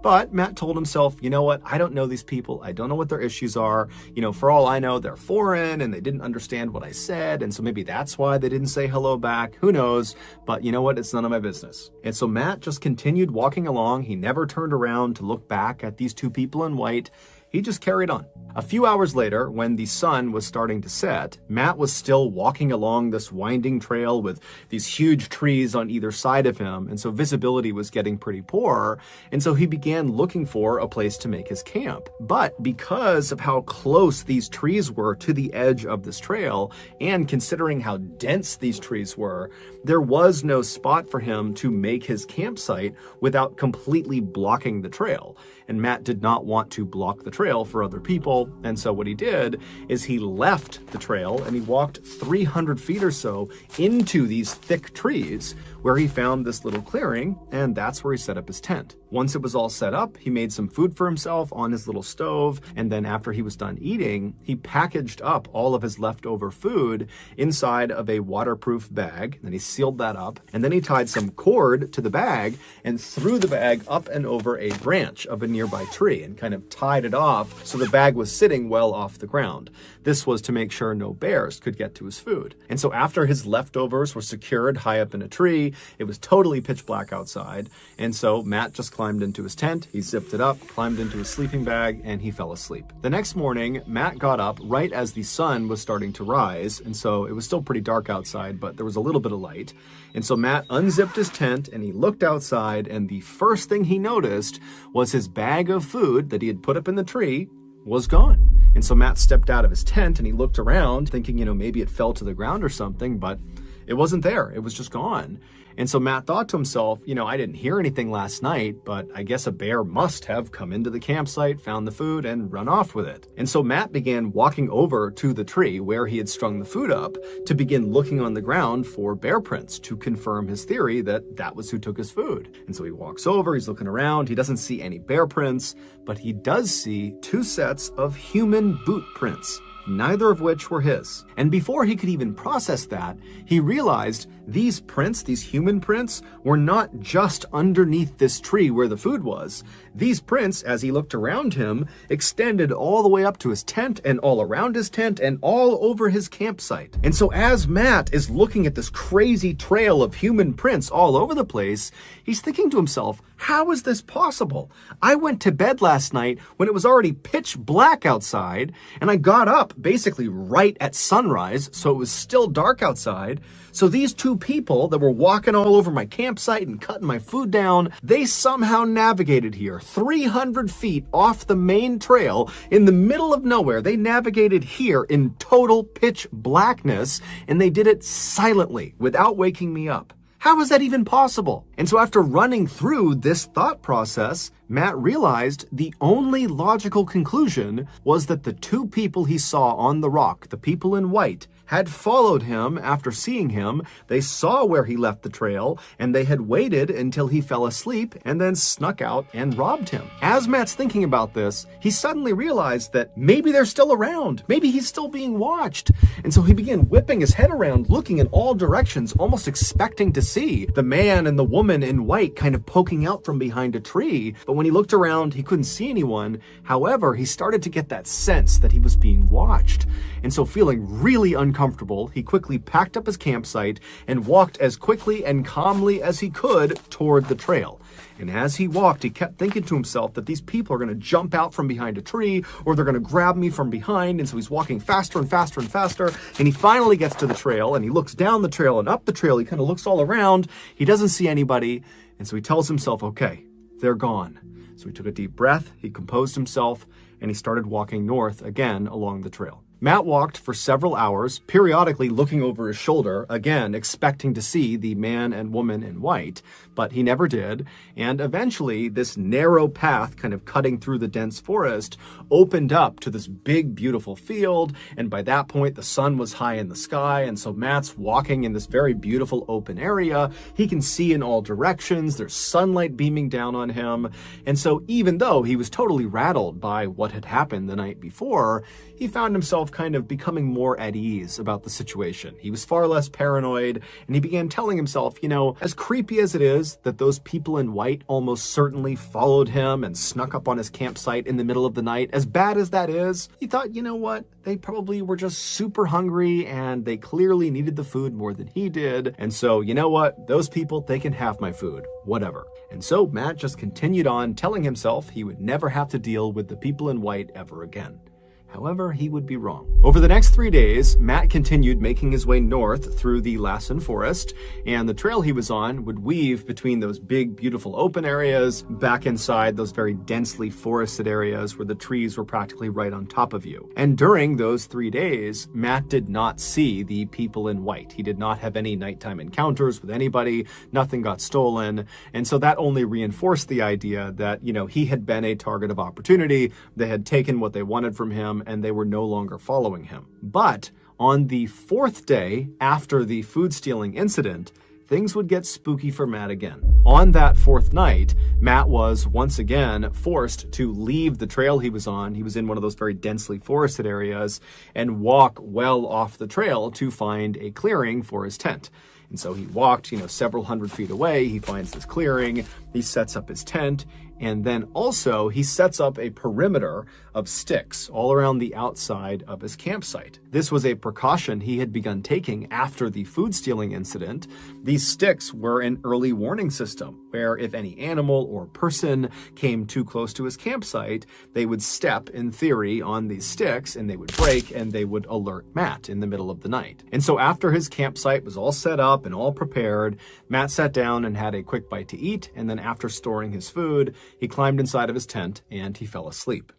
[SPEAKER 1] But Matt told himself, you know what, I don't know these people. I don't know what their issues are. For all I know, they're foreign and they didn't understand what I said. And so maybe that's why they didn't say hello back. Who knows? But you know what? It's none of my business. And so Matt just continued walking along. He never turned around to look back at these two people in white. He just carried on. A few hours later, when the sun was starting to set, Matt was still walking along this winding trail with these huge trees on either side of him, and so visibility was getting pretty poor, and so he began looking for a place to make his camp. But because of how close these trees were to the edge of this trail, and considering how dense these trees were, there was no spot for him to make his campsite without completely blocking the trail. And Matt did not want to block the trail for other people, and so what he did is he left the trail and he walked 300 feet or so into these thick trees where he found this little clearing, and that's where he set up his tent. Once it was all set up, he made some food for himself on his little stove, and then after he was done eating, he packaged up all of his leftover food inside of a waterproof bag. Then he sealed that up, and then he tied some cord to the bag and threw the bag up and over a branch of a nearby tree and kind of tied it off so the bag was sitting well off the ground. This was to make sure no bears could get to his food. And so after his leftovers were secured high up in a tree, it was totally pitch black outside, and so Matt just climbed into his tent, he zipped it up, climbed into his sleeping bag, and he fell asleep. The next morning, Matt got up right as the sun was starting to rise, and so it was still pretty dark outside, but there was a little bit of light. And so Matt unzipped his tent and he looked outside, and the first thing he noticed was his bag of food that he had put up in the tree was gone. And so Matt stepped out of his tent and he looked around thinking, maybe it fell to the ground or something, but it wasn't there. It was just gone. And so Matt thought to himself, I didn't hear anything last night, but I guess a bear must have come into the campsite, found the food, and run off with it. And so Matt began walking over to the tree where he had strung the food up to begin looking on the ground for bear prints to confirm his theory that that was who took his food. And so he walks over, he's looking around, he doesn't see any bear prints, but he does see 2 sets of human boot prints, neither of which were his. And before he could even process that, he realized these prints, these human prints, were not just underneath this tree where the food was. These prints, as he looked around him, extended all the way up to his tent and all around his tent and all over his campsite. And so as Matt is looking at this crazy trail of human prints all over the place, he's thinking to himself, how is this possible? I went to bed last night when it was already pitch black outside, and I got up basically right at sunrise, so it was still dark outside. So these 2 people that were walking all over my campsite and cutting my food down, they somehow navigated here 300 feet off the main trail in the middle of nowhere. They navigated here in total pitch blackness, and they did it silently without waking me up. How is that even possible? And so after running through this thought process, Matt realized the only logical conclusion was that the 2 people he saw on the rock, the people in white, had followed him after seeing him. They saw where he left the trail, and they had waited until he fell asleep and then snuck out and robbed him. As Matt's thinking about this, he suddenly realized that maybe they're still around. Maybe he's still being watched. And so he began whipping his head around, looking in all directions, almost expecting to see the man and the woman in white kind of poking out from behind a tree. But when he looked around, he couldn't see anyone. However, he started to get that sense that he was being watched. And so feeling really uncomfortable, he quickly packed up his campsite and walked as quickly and calmly as he could toward the trail. And as he walked, he kept thinking to himself that these people are going to jump out from behind a tree, or they're going to grab me from behind. And so he's walking faster and faster and faster. And he finally gets to the trail, and he looks down the trail and up the trail. He kind of looks all around. He doesn't see anybody. And so he tells himself, okay, they're gone. So he took a deep breath, he composed himself, and he started walking north again along the trail. Matt walked for several hours, periodically looking over his shoulder, again expecting to see the man and woman in white, but he never did. And eventually, this narrow path kind of cutting through the dense forest opened up to this big, beautiful field. And by that point, the sun was high in the sky. And so Matt's walking in this very beautiful open area. He can see in all directions. There's sunlight beaming down on him. And so even though he was totally rattled by what had happened the night before, he found himself kind of becoming more at ease about the situation. He was far less paranoid, and he began telling himself, as creepy as it is that those people in white almost certainly followed him and snuck up on his campsite in the middle of the night, as bad as that is, he thought, what? They probably were just super hungry and they clearly needed the food more than he did. And so, what? Those people, they can have my food, whatever. And so Matt just continued on telling himself he would never have to deal with the people in white ever again. However, he would be wrong. Over the next 3 days, Matt continued making his way north through the Lassen forest, and the trail he was on would weave between those big, beautiful open areas back inside those very densely forested areas where the trees were practically right on top of you. And during those 3 days, Matt did not see the people in white. He did not have any nighttime encounters with anybody. Nothing got stolen. And so that only reinforced the idea that, he had been a target of opportunity. They had taken what they wanted from him, and they were no longer following him. But on the 4th day after the food stealing incident, things would get spooky for Matt again. On that 4th night, Matt was once again forced to leave the trail he was on. He was in one of those very densely forested areas and walk well off the trail to find a clearing for his tent. And so he walked, several hundred feet away. He finds this clearing. He sets up his tent. And then also he sets up a perimeter of sticks all around the outside of his campsite. This was a precaution he had begun taking after the food stealing incident. These sticks were an early warning system where if any animal or person came too close to his campsite, they would step, in theory, on these sticks and they would break and they would alert Matt in the middle of the night. And so after his campsite was all set up and all prepared, Matt sat down and had a quick bite to eat, and then after storing his food, he climbed inside of his tent and he fell asleep.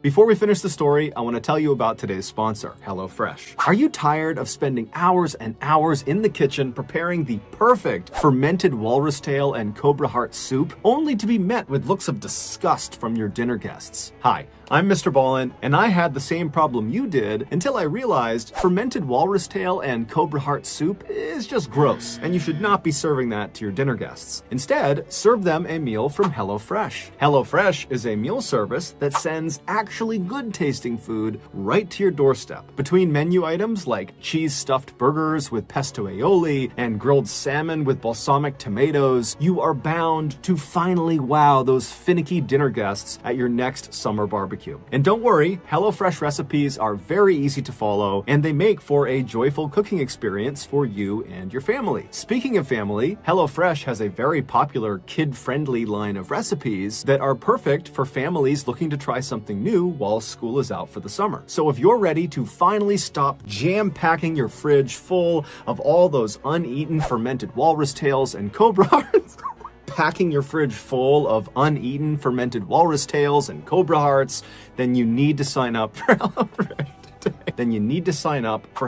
[SPEAKER 1] Before we finish the story, I want to tell you about today's sponsor, HelloFresh. Are you tired of spending hours and hours in the kitchen preparing the perfect fermented walrus tail and cobra heart soup, only to be met with looks of disgust from your dinner guests? Hi, I'm MrBallen, and I had the same problem you did until I realized fermented walrus tail and cobra heart soup is just gross, and you should not be serving that to your dinner guests. Instead, serve them a meal from HelloFresh. HelloFresh is a meal service that sends actually good tasting food right to your doorstep. Between menu items like cheese stuffed burgers with pesto aioli and grilled salmon with balsamic tomatoes, you are bound to finally wow those finicky dinner guests at your next summer barbecue. And don't worry, HelloFresh recipes are very easy to follow, and they make for a joyful cooking experience for you and your family. Speaking of family, HelloFresh has a very popular kid-friendly line of recipes that are perfect for families looking to try something new while school is out for the summer. So if you're ready to finally stop jam-packing your fridge full of all those uneaten fermented walrus tails and cobra hearts, packing your fridge full of uneaten fermented walrus tails and cobra hearts, then you need to sign up for HelloFresh.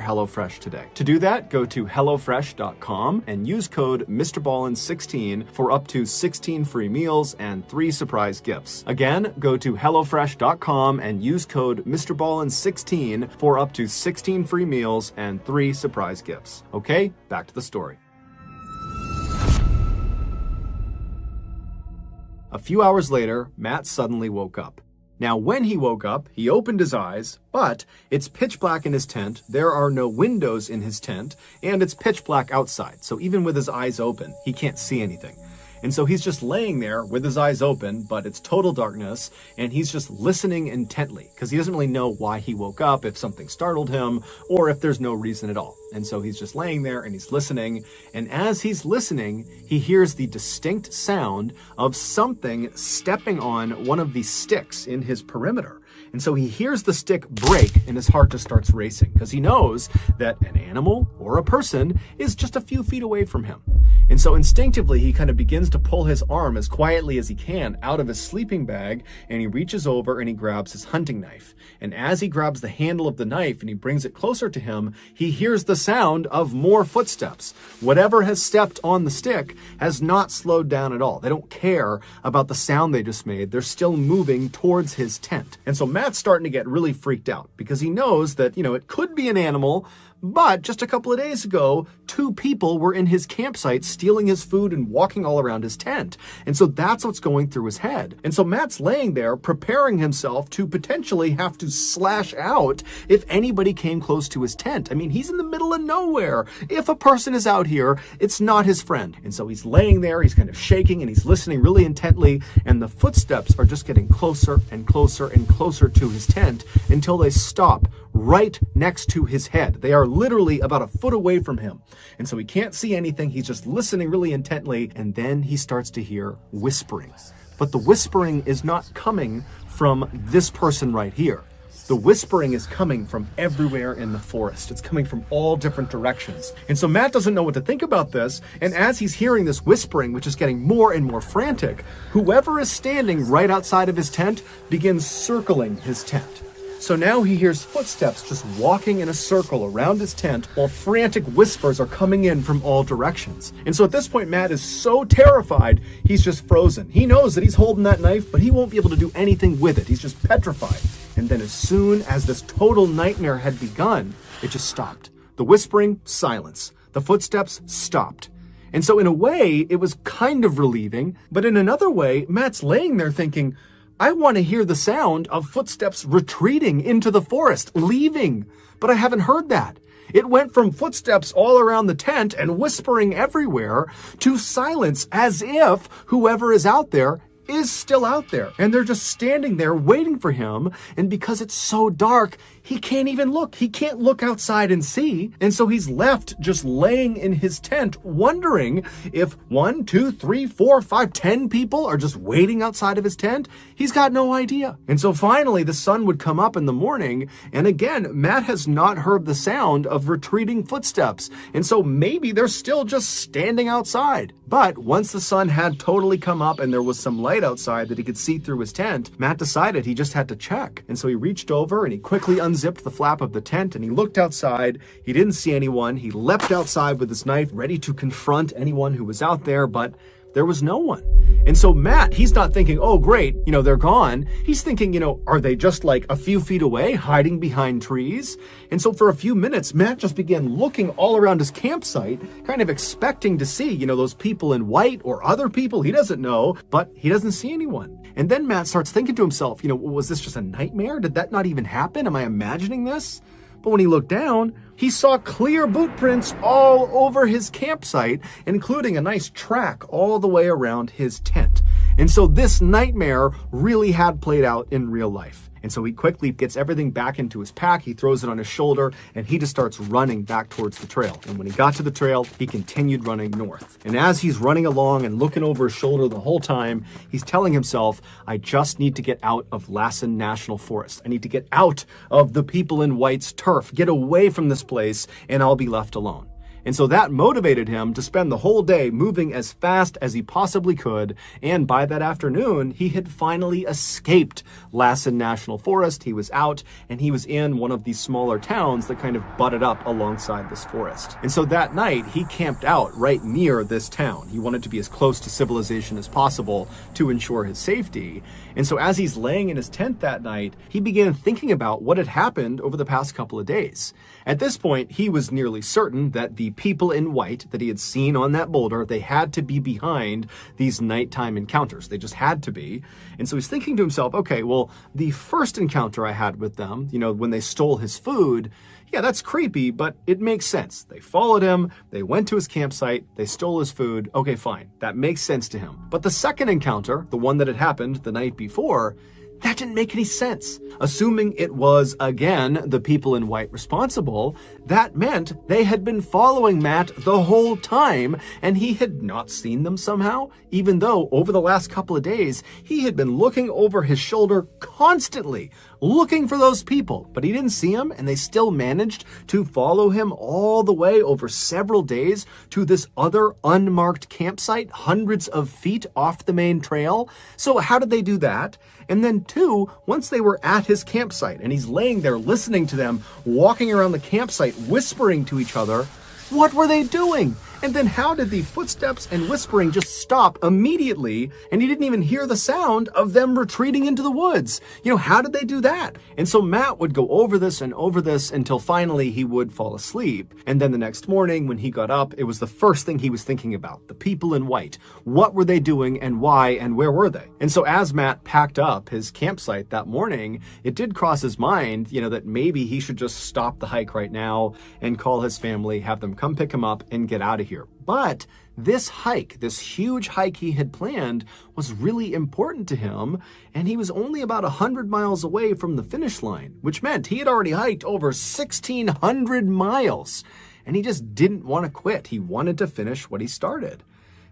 [SPEAKER 1] HelloFresh today. To do that, go to HelloFresh.com and use code MrBallen16 for up to 16 free meals and 3 surprise gifts. Again, go to HelloFresh.com and use code MrBallen16 for up to 16 free meals and 3 surprise gifts. Okay, back to the story. A few hours later, Matt suddenly woke up. Now, when he woke up, he opened his eyes, but it's pitch black in his tent, there are no windows in his tent, and it's pitch black outside. So even with his eyes open, he can't see anything. And so he's just laying there with his eyes open, but it's total darkness, and he's just listening intently because he doesn't really know why he woke up, if something startled him, or if there's no reason at all. And so he's just laying there and he's listening, and as he's listening, he hears the distinct sound of something stepping on one of the sticks in his perimeter. And so he hears the stick break and his heart just starts racing because he knows that an animal or a person is just a few feet away from him. And so instinctively, he kind of begins to pull his arm as quietly as he can out of his sleeping bag, and he reaches over and he grabs his hunting knife. And as he grabs the handle of the knife and he brings it closer to him, he hears the sound of more footsteps. Whatever has stepped on the stick has not slowed down at all. They don't care about the sound they just made. They're still moving towards his tent. And so Matt's starting to get really freaked out because he knows that, it could be an animal,
[SPEAKER 2] But just a couple of days ago, 2 people were in his campsite stealing his food and walking all around his tent. And so that's what's going through his head. And so Matt's laying there preparing himself to potentially have to slash out if anybody came close to his tent. I mean, he's in the middle of nowhere. If a person is out here, it's not his friend. And so he's laying there, he's kind of shaking and he's listening really intently, and the footsteps are just getting closer and closer and closer to his tent until they stop right next to his head. They are literally about a foot away from him. And so he can't see anything. He's just listening really intently. And then he starts to hear whispering. But the whispering is not coming from this person right here. The whispering is coming from everywhere in the forest. It's coming from all different directions. And so Matt doesn't know what to think about this. And as he's hearing this whispering, which is getting more and more frantic, whoever is standing right outside of his tent begins circling his tent. So now he hears footsteps just walking in a circle around his tent while frantic whispers are coming in from all directions. And so at this point, Matt is so terrified, he's just frozen. He knows that he's holding that knife, but he won't be able to do anything with it. He's just petrified. And then as soon as this total nightmare had begun, it just stopped. The whispering, silence. The footsteps stopped. And so in a way, it was kind of relieving, but in another way, Matt's laying there thinking, I want to hear the sound of footsteps retreating into the forest, leaving, but I haven't heard that. It went from footsteps all around the tent and whispering everywhere to silence, as if whoever is out there is still out there. And they're just standing there waiting for him. And because it's so dark, he can't even look. He can't look outside and see. And so he's left just laying in his tent, wondering if 1, 2, 3, 4, 5, 10 people are just waiting outside of his tent. He's got no idea. And so finally the sun would come up in the morning. And again, Matt has not heard the sound of retreating footsteps. And so maybe they're still just standing outside. But once the sun had totally come up and there was some light outside that he could see through his tent, Matt decided he just had to check. And so he reached over and he quickly unzipped the flap of the tent and he looked outside. He didn't see anyone. He leapt outside with his knife, ready to confront anyone who was out there, but there was no one. And so Matt, he's not thinking, oh, great, they're gone. He's thinking, are they just like a few feet away, hiding behind trees? And so for a few minutes, Matt just began looking all around his campsite, kind of expecting to see, those people in white or other people he doesn't know, but he doesn't see anyone. And then Matt starts thinking to himself, was this just a nightmare? Did that not even happen? Am I imagining this? But when he looked down, he saw clear boot prints all over his campsite, including a nice track all the way around his tent. And so this nightmare really had played out in real life. And so he quickly gets everything back into his pack, he throws it on his shoulder, and he just starts running back towards the trail. And when he got to the trail, he continued running north. And as he's running along and looking over his shoulder the whole time, he's telling himself, I just need to get out of Lassen National Forest. I need to get out of the people in white's turf, get away from this place, and I'll be left alone. And so that motivated him to spend the whole day moving as fast as he possibly could. And by that afternoon, he had finally escaped Lassen National Forest. He was out and he was in one of these smaller towns that kind of butted up alongside this forest. And so that night, he camped out right near this town. He wanted to be as close to civilization as possible to ensure his safety. And so as he's laying in his tent that night, he began thinking about what had happened over the past couple of days. At this point, he was nearly certain that the people in white that he had seen on that boulder, they had to be behind these nighttime encounters. They just had to be. And so he's thinking to himself, okay, well, the first encounter I had with them, when they stole his food, yeah, that's creepy, but it makes sense. They followed him, they went to his campsite, they stole his food. Okay, fine. That makes sense to him. But the second encounter, the one that had happened the night before, that didn't make any sense. Assuming it was, again, the people in white responsible, that meant they had been following Matt the whole time, and he had not seen them somehow, even though over the last couple of days, he had been looking over his shoulder constantly, looking for those people, but he didn't see them, and they still managed to follow him all the way over several days to this other unmarked campsite, hundreds of feet off the main trail. So how did they do that? And then two, once they were at his campsite and he's laying there listening to them, walking around the campsite, whispering to each other, what were they doing? And then how did the footsteps and whispering just stop immediately, and he didn't even hear the sound of them retreating into the woods? How did they do that? And so Matt would go over this and over this until finally he would fall asleep. And then the next morning when he got up, it was the first thing he was thinking about: the people in white. What were they doing and why and where were they? And so as Matt packed up his campsite that morning, it did cross his mind, that maybe he should just stop the hike right now and call his family, have them come pick him up and get out of here. But this hike, this huge hike he had planned, was really important to him, and he was only about 100 miles away from the finish line, which meant he had already hiked over 1,600 miles, and he just didn't want to quit. He wanted to finish what he started.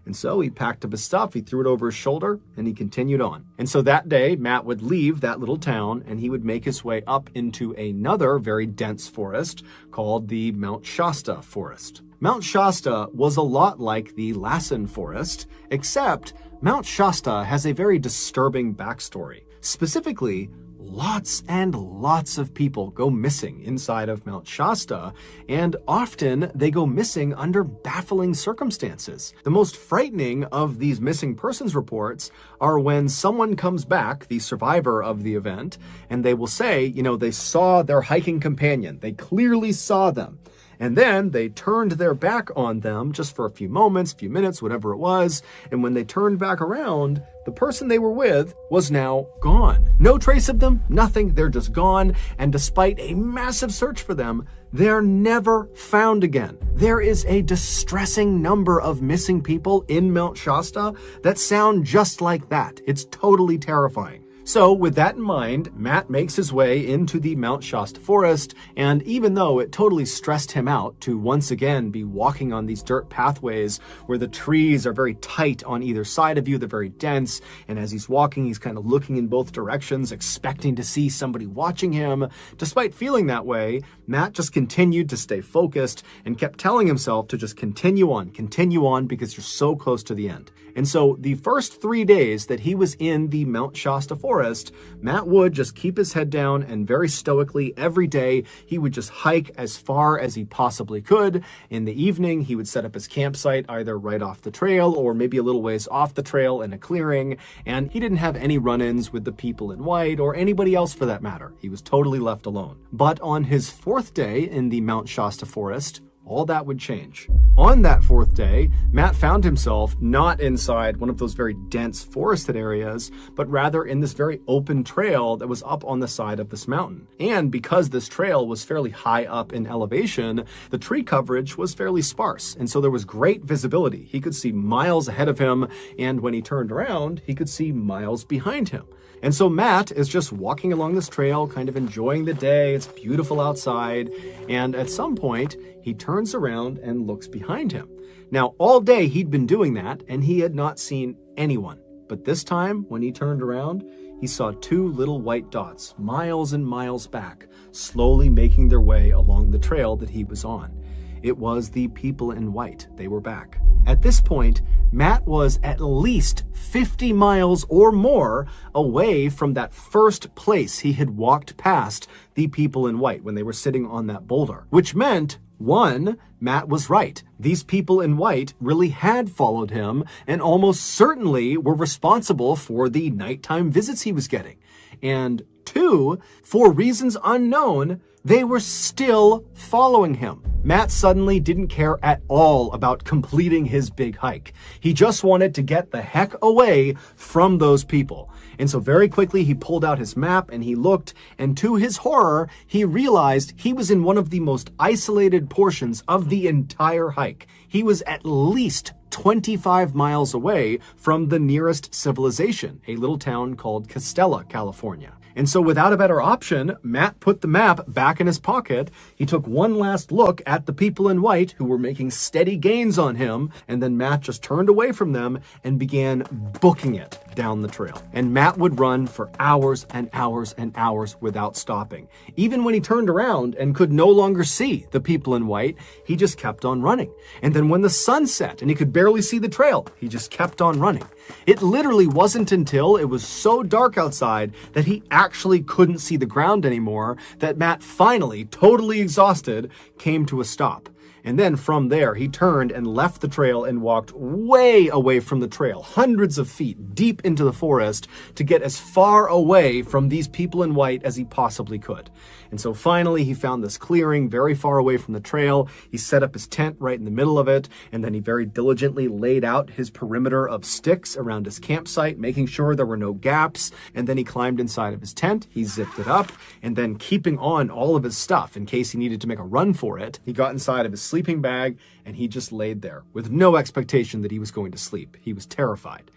[SPEAKER 2] And so he packed up his stuff, he threw it over his shoulder, and he continued on. And so that day, Matt would leave that little town, and he would make his way up into another very dense forest called the Mount Shasta forest. Mount Shasta was a lot like the Lassen forest, except Mount Shasta has a very disturbing backstory. Specifically, lots and lots of people go missing inside of Mount Shasta, and often they go missing under baffling circumstances. The most frightening of these missing persons reports are when someone comes back, the survivor of the event, and they will say, they saw their hiking companion. They clearly saw them. And then they turned their back on them just for a few moments, few minutes, whatever it was. And when they turned back around, the person they were with was now gone. No trace of them, nothing. They're just gone. And despite a massive search for them, they're never found again. There is a distressing number of missing people in Mount Shasta that sound just like that. It's totally terrifying. So with that in mind, Matt makes his way into the Mount Shasta forest, and even though it totally stressed him out to once again be walking on these dirt pathways where the trees are very tight on either side of you, they're very dense, and as he's walking, he's kind of looking in both directions, expecting to see somebody watching him. Despite feeling that way, Matt just continued to stay focused and kept telling himself to just continue on, because you're so close to the end. And so the first 3 days that he was in the Mount Shasta forest, Matt would just keep his head down, and very stoically every day he would just hike as far as he possibly could. In the evening, he would set up his campsite either right off the trail or maybe a little ways off the trail in a clearing, and he didn't have any run-ins with the people in white or anybody else for that matter. He was totally left alone. But on his 4th day in the Mount Shasta forest, all that would change. On that 4th day, Matt found himself not inside one of those very dense forested areas, but rather in this very open trail that was up on the side of this mountain. And because this trail was fairly high up in elevation, the tree coverage was fairly sparse, and so there was great visibility. He could see miles ahead of him, and when he turned around, he could see miles behind him. And so Matt is just walking along this trail, kind of enjoying the day. It's beautiful outside. And at some point, he turns around and looks behind him. Now, all day he'd been doing that, and he had not seen anyone. But this time, when he turned around, he saw 2 little white dots, miles and miles back, slowly making their way along the trail that he was on. It was the people in white. They were back. At this point, Matt was at least 50 miles or more away from that first place he had walked past the people in white when they were sitting on that boulder, which meant, 1, Matt was right. These people in white really had followed him and almost certainly were responsible for the nighttime visits he was getting. And 2, for reasons unknown, they were still following him. Matt suddenly didn't care at all about completing his big hike. He just wanted to get the heck away from those people. And so very quickly he pulled out his map and he looked, and to his horror, he realized he was in one of the most isolated portions of the entire hike. He was at least 25 miles away from the nearest civilization, a little town called Castella, California. And so without a better option, Matt put the map back in his pocket. He took one last look at the people in white who were making steady gains on him, and then Matt just turned away from them and began booking it down the trail. And Matt would run for hours and hours and hours without stopping. Even when he turned around and could no longer see the people in white, he just kept on running. And then when the sun set and he could barely see the trail, he just kept on running. It literally wasn't until it was so dark outside that he actually couldn't see the ground anymore that Matt finally, totally exhausted, came to a stop. And then from there, he turned and left the trail and walked way away from the trail, hundreds of feet deep into the forest, to get as far away from these people in white as he possibly could. And so finally, he found this clearing very far away from the trail. He set up his tent right in the middle of it, and then he very diligently laid out his perimeter of sticks around his campsite, making sure there were no gaps. And then he climbed inside of his tent, he zipped it up, and then keeping on all of his stuff in case he needed to make a run for it, he got inside of his sleeping bag and he just laid there with no expectation that he was going to sleep. He was terrified.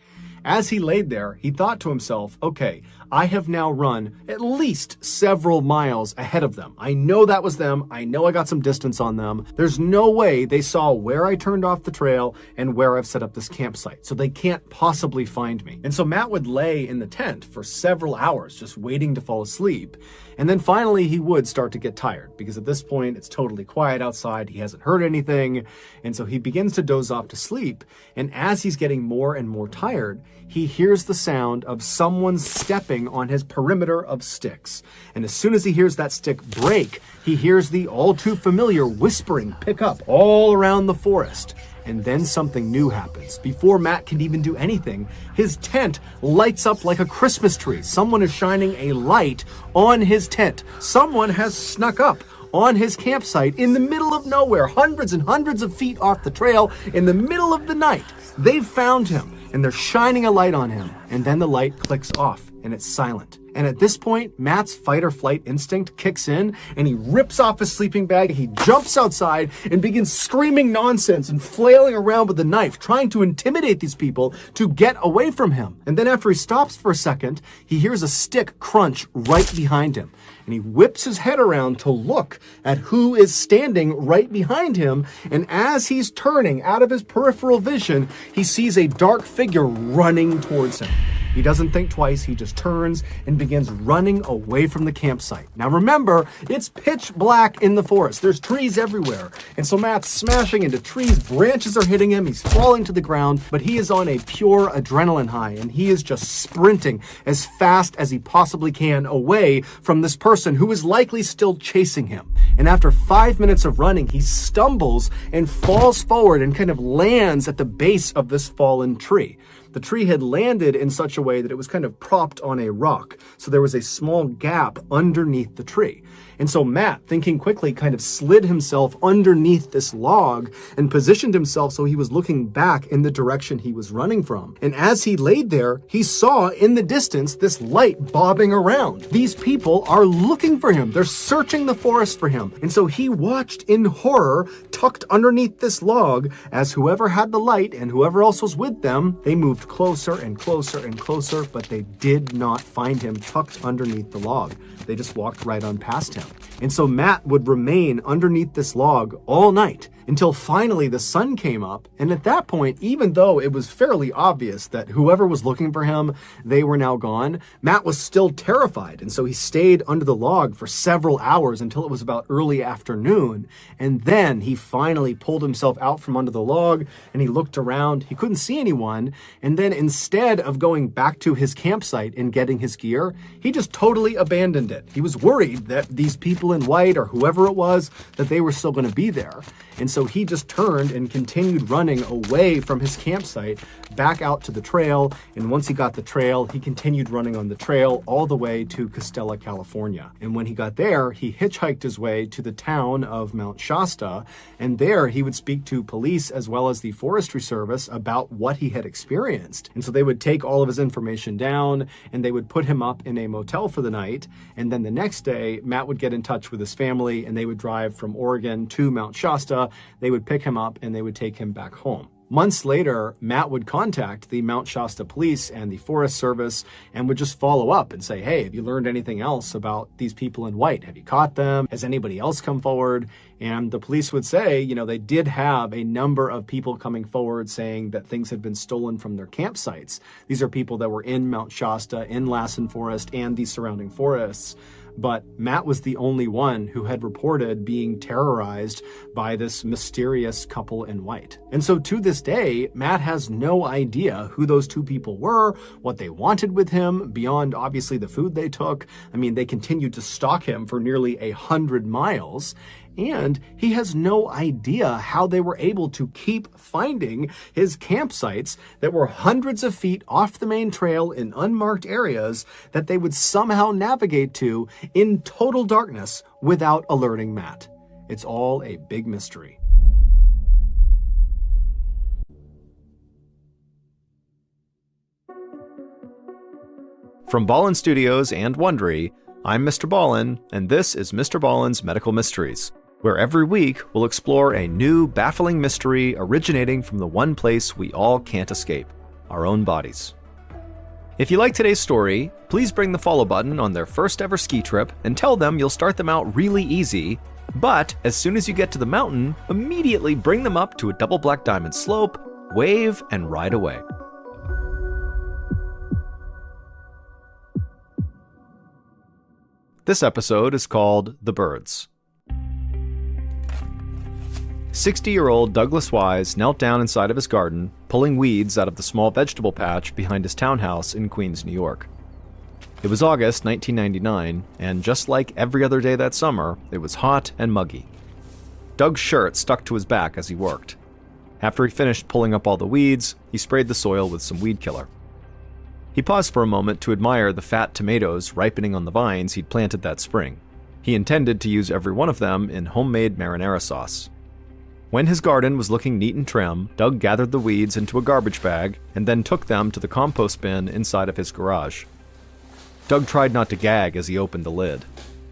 [SPEAKER 2] As he laid there, he thought to himself, okay, I have now run at least several miles ahead of them. I know that was them. I know I got some distance on them. There's no way they saw where I turned off the trail and where I've set up this campsite, so they can't possibly find me. And so Matt would lay in the tent for several hours just waiting to fall asleep. And then finally he would start to get tired because at this point it's totally quiet outside. He hasn't heard anything. And so he begins to doze off to sleep. And as he's getting more and more tired, he hears the sound of someone stepping on his perimeter of sticks. And as soon as he hears that stick break, he hears the all too familiar whispering pick up all around the forest. And then something new happens. Before Matt can even do anything, his tent lights up like a Christmas tree. Someone is shining a light on his tent. Someone has snuck up on his campsite in the middle of nowhere, hundreds and hundreds of feet off the trail, in the middle of the night. They've found him, and they're shining a light on him. And then the light clicks off, and it's silent. And at this point, Matt's fight or flight instinct kicks in, and he rips off his sleeping bag, he jumps outside and begins screaming nonsense and flailing around with a knife, trying to intimidate these people to get away from him. And then after he stops for a second, he hears a stick crunch right behind him. And he whips his head around to look at who is standing right behind him. And as he's turning out of his peripheral vision, he sees a dark figure running towards him. He doesn't think twice, he just turns and begins running away from the campsite. Now remember, it's pitch black in the forest. There's trees everywhere. And so Matt's smashing into trees, branches are hitting him, he's falling to the ground, but he is on a pure adrenaline high and he is just sprinting as fast as he possibly can away from this person who is likely still chasing him. And after 5 minutes of running, he stumbles and falls forward and kind of lands at the base of this fallen tree. The tree had landed in such a way that it was kind of propped on a rock. So there was a small gap underneath the tree. And so Matt, thinking quickly, kind of slid himself underneath this log and positioned himself so he was looking back in the direction he was running from. And as he laid there, he saw in the distance this light bobbing around. These people are looking for him. They're searching the forest for him. And so he watched in horror, tucked underneath this log, as whoever had the light and whoever else was with them, they moved closer and closer and closer, but they did not find him tucked underneath the log. They just walked right on past him. And so Matt would remain underneath this log all night until finally the sun came up. And at that point, even though it was fairly obvious that whoever was looking for him, they were now gone, Matt was still terrified. And so he stayed under the log for several hours until it was about early afternoon. And then he finally pulled himself out from under the log and he looked around. He couldn't see anyone. And then instead of going back to his campsite and getting his gear, he just totally abandoned it. He was worried that these people in white or whoever it was, that they were still going to be there. And so he just turned and continued running away from his campsite back out to the trail. And once he got the trail, he continued running on the trail all the way to Costella, California. And when he got there, he hitchhiked his way to the town of Mount Shasta. And there he would speak to police as well as the Forestry Service about what he had experienced. And so they would take all of his information down and they would put him up in a motel for the night. And then the next day, Matt would get in touch with his family and they would drive from Oregon to Mount Shasta. They would pick him up and they would take him back home. Months later, Matt would contact the Mount Shasta police and the Forest Service and would just follow up and say, hey, have you learned anything else about these people in white? Have you caught them? Has anybody else come forward? And the police would say, you know, they did have a number of people coming forward saying that things had been stolen from their campsites. These are people that were in Mount Shasta, in Lassen Forest, and the surrounding forests. But Matt was the only one who had reported being terrorized by this mysterious couple in white. And so to this day, Matt has no idea who those two people were, what they wanted with him, beyond obviously the food they took. I mean, they continued to stalk him for nearly 100 miles. And he has no idea how they were able to keep finding his campsites that were hundreds of feet off the main trail in unmarked areas that they would somehow navigate to in total darkness without alerting Matt. It's all a big mystery.
[SPEAKER 1] From Ballen Studios and Wondery, I'm MrBallen, and this is MrBallen's Medical Mysteries, where every week we'll explore a new, baffling mystery originating from the one place we all can't escape, our own bodies. If you like today's story, please bring the follow button on their first ever ski trip and tell them you'll start them out really easy, but as soon as you get to the mountain, immediately bring them up to a double black diamond slope, wave, and ride away. This episode is called The Birds. 60-year-old Douglas Wise knelt down inside of his garden, pulling weeds out of the small vegetable patch behind his townhouse in Queens, New York. It was August 1999, and just like every other day that summer, it was hot and muggy. Doug's shirt stuck to his back as he worked. After he finished pulling up all the weeds, he sprayed the soil with some weed killer. He paused for a moment to admire the fat tomatoes ripening on the vines he'd planted that spring. He intended to use every one of them in homemade marinara sauce. When his garden was looking neat and trim, Doug gathered the weeds into a garbage bag and then took them to the compost bin inside of his garage. Doug tried not to gag as he opened the lid.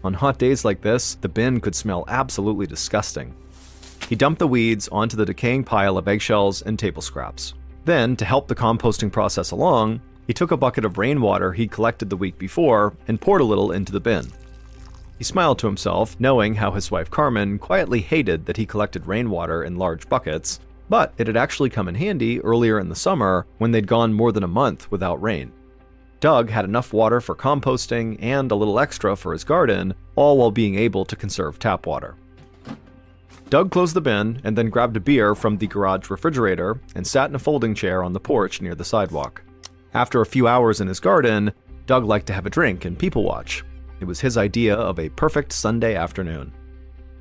[SPEAKER 1] On hot days like this, the bin could smell absolutely disgusting. He dumped the weeds onto the decaying pile of eggshells and table scraps. Then, to help the composting process along, he took a bucket of rainwater he'd collected the week before and poured a little into the bin. He smiled to himself, knowing how his wife Carmen quietly hated that he collected rainwater in large buckets, but it had actually come in handy earlier in the summer when they'd gone more than a month without rain. Doug had enough water for composting and a little extra for his garden, all while being able to conserve tap water. Doug closed the bin and then grabbed a beer from the garage refrigerator and sat in a folding chair on the porch near the sidewalk. After a few hours in his garden, Doug liked to have a drink and people watch. It was his idea of a perfect Sunday afternoon.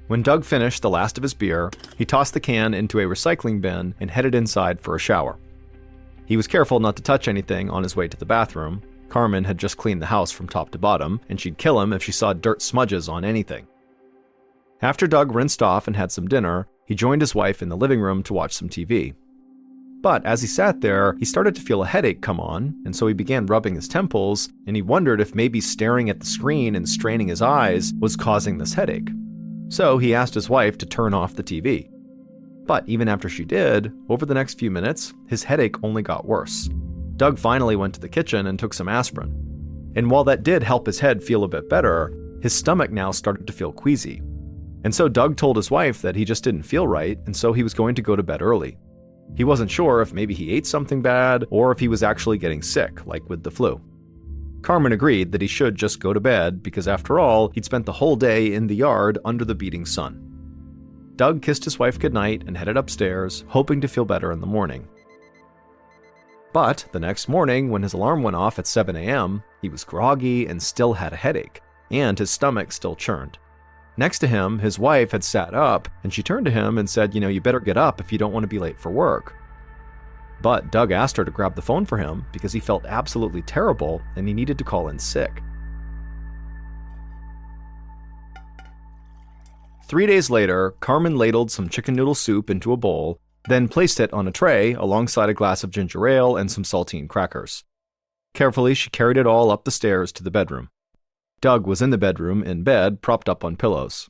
[SPEAKER 1] When Doug finished the last of his beer, he tossed the can into a recycling bin and headed inside for a shower. He was careful not to touch anything on his way to the bathroom. Carmen had just cleaned the house from top to bottom, and she'd kill him if she saw dirt smudges on anything. After Doug rinsed off and had some dinner, he joined his wife in the living room to watch some TV. But as he sat there, he started to feel a headache come on, and so he began rubbing his temples, and he wondered if maybe staring at the screen and straining his eyes was causing this headache. So he asked his wife to turn off the TV. But even after she did, over the next few minutes, his headache only got worse. Doug finally went to the kitchen and took some aspirin. And while that did help his head feel a bit better, his stomach now started to feel queasy. And so Doug told his wife that he just didn't feel right, and so he was going to go to bed early. He wasn't sure if maybe he ate something bad or if he was actually getting sick, like with the flu. Carmen agreed that he should just go to bed because after all, he'd spent the whole day in the yard under the beating sun. Doug kissed his wife goodnight and headed upstairs, hoping to feel better in the morning. But the next morning, when his alarm went off at 7 a.m., he was groggy and still had a headache, and his stomach still churned. Next to him, his wife had sat up, and she turned to him and said, you better get up if you don't want to be late for work. But Doug asked her to grab the phone for him because he felt absolutely terrible and he needed to call in sick. 3 days later, Carmen ladled some chicken noodle soup into a bowl, then placed it on a tray alongside a glass of ginger ale and some saltine crackers. Carefully, she carried it all up the stairs to the bedroom. Doug was in the bedroom, in bed, propped up on pillows.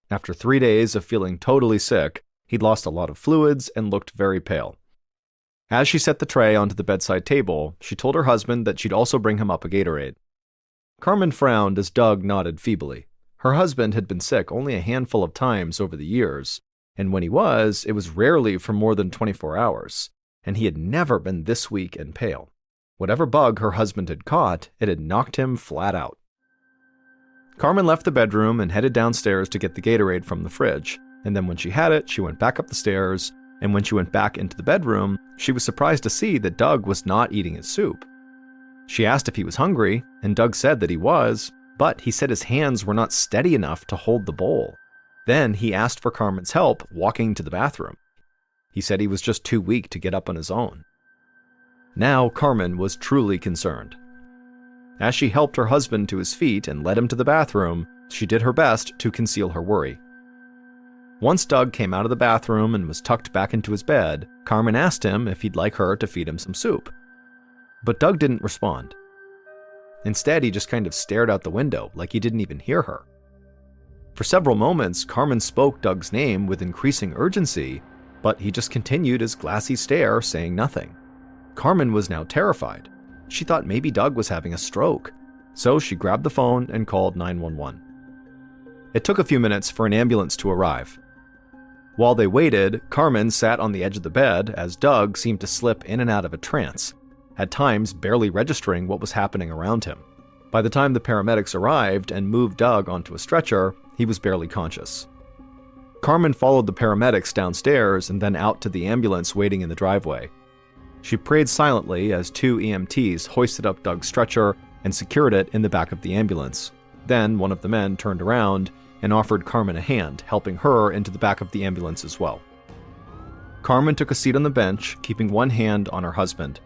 [SPEAKER 1] After 3 days of feeling totally sick, he'd lost a lot of fluids and looked very pale. As she set the tray onto the bedside table, she told her husband that she'd also bring him up a Gatorade. Carmen frowned as Doug nodded feebly. Her husband had been sick only a handful of times over the years, and when he was, it was rarely for more than 24 hours, and he had never been this weak and pale. Whatever bug her husband had caught, it had knocked him flat out. Carmen left the bedroom and headed downstairs to get the Gatorade from the fridge, and then when she had it, she went back up the stairs, and when she went back into the bedroom, she was surprised to see that Doug was not eating his soup. She asked if he was hungry, and Doug said that he was, but he said his hands were not steady enough to hold the bowl. Then he asked for Carmen's help walking to the bathroom. He said he was just too weak to get up on his own. Now Carmen was truly concerned. As she helped her husband to his feet and led him to the bathroom, she did her best to conceal her worry. Once Doug came out of the bathroom and was tucked back into his bed, Carmen asked him if he'd like her to feed him some soup. But Doug didn't respond. Instead, he just kind of stared out the window like he didn't even hear her. For several moments, Carmen spoke Doug's name with increasing urgency, but he just continued his glassy stare, saying nothing. Carmen was now terrified. She thought maybe Doug was having a stroke, so she grabbed the phone and called 911. It took a few minutes for an ambulance to arrive. While they waited, Carmen sat on the edge of the bed as Doug seemed to slip in and out of a trance, at times barely registering what was happening around him. By the time the paramedics arrived and moved Doug onto a stretcher, he was barely conscious. Carmen followed the paramedics downstairs and then out to the ambulance waiting in the driveway. She prayed silently as 2 EMTs hoisted up Doug's stretcher and secured it in the back of the ambulance. Then one of the men turned around and offered Carmen a hand, helping her into the back of the ambulance as well. Carmen took a seat on the bench, keeping one hand on her husband.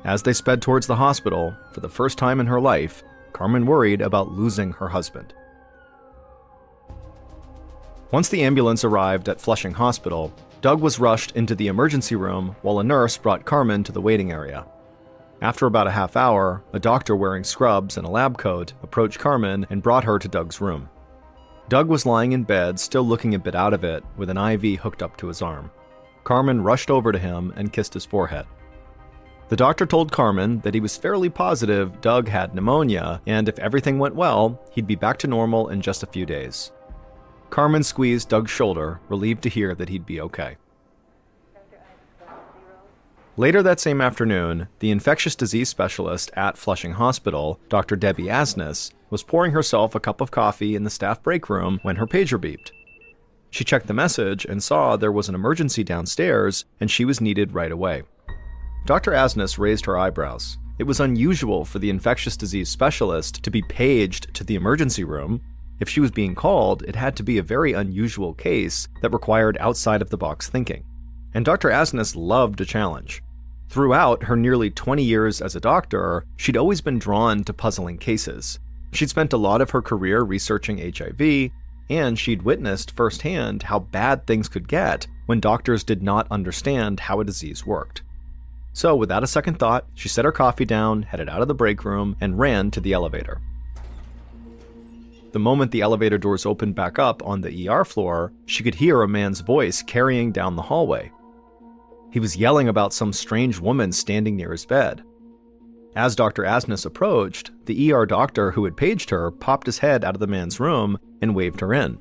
[SPEAKER 1] As they sped towards the hospital, for the first time in her life, Carmen worried about losing her husband. Once the ambulance arrived at Flushing Hospital, Doug was rushed into the emergency room while a nurse brought Carmen to the waiting area. After about a half hour, a doctor wearing scrubs and a lab coat approached Carmen and brought her to Doug's room. Doug was lying in bed, still looking a bit out of it, with an IV hooked up to his arm. Carmen rushed over to him and kissed his forehead. The doctor told Carmen that he was fairly positive Doug had pneumonia, and if everything went well, he'd be back to normal in just a few days. Carmen squeezed Doug's shoulder, relieved to hear that he'd be okay. Later that same afternoon, the infectious disease specialist at Flushing Hospital, Dr. Debbie Asnes, was pouring herself a cup of coffee in the staff break room when her pager beeped. She checked the message and saw there was an emergency downstairs and she was needed right away. Dr. Asnes raised her eyebrows. It was unusual for the infectious disease specialist to be paged to the emergency room. If she was being called, it had to be a very unusual case that required outside-of-the-box thinking. And Dr. Asnes loved a challenge. Throughout her nearly 20 years as a doctor, she'd always been drawn to puzzling cases. She'd spent a lot of her career researching HIV, and she'd witnessed firsthand how bad things could get when doctors did not understand how a disease worked. So without a second thought, she set her coffee down, headed out of the break room, and ran to the elevator. The moment the elevator doors opened back up on the ER floor, she could hear a man's voice carrying down the hallway. He was yelling about some strange woman standing near his bed. As Dr. Asnes approached, the ER doctor who had paged her popped his head out of the man's room and waved her in.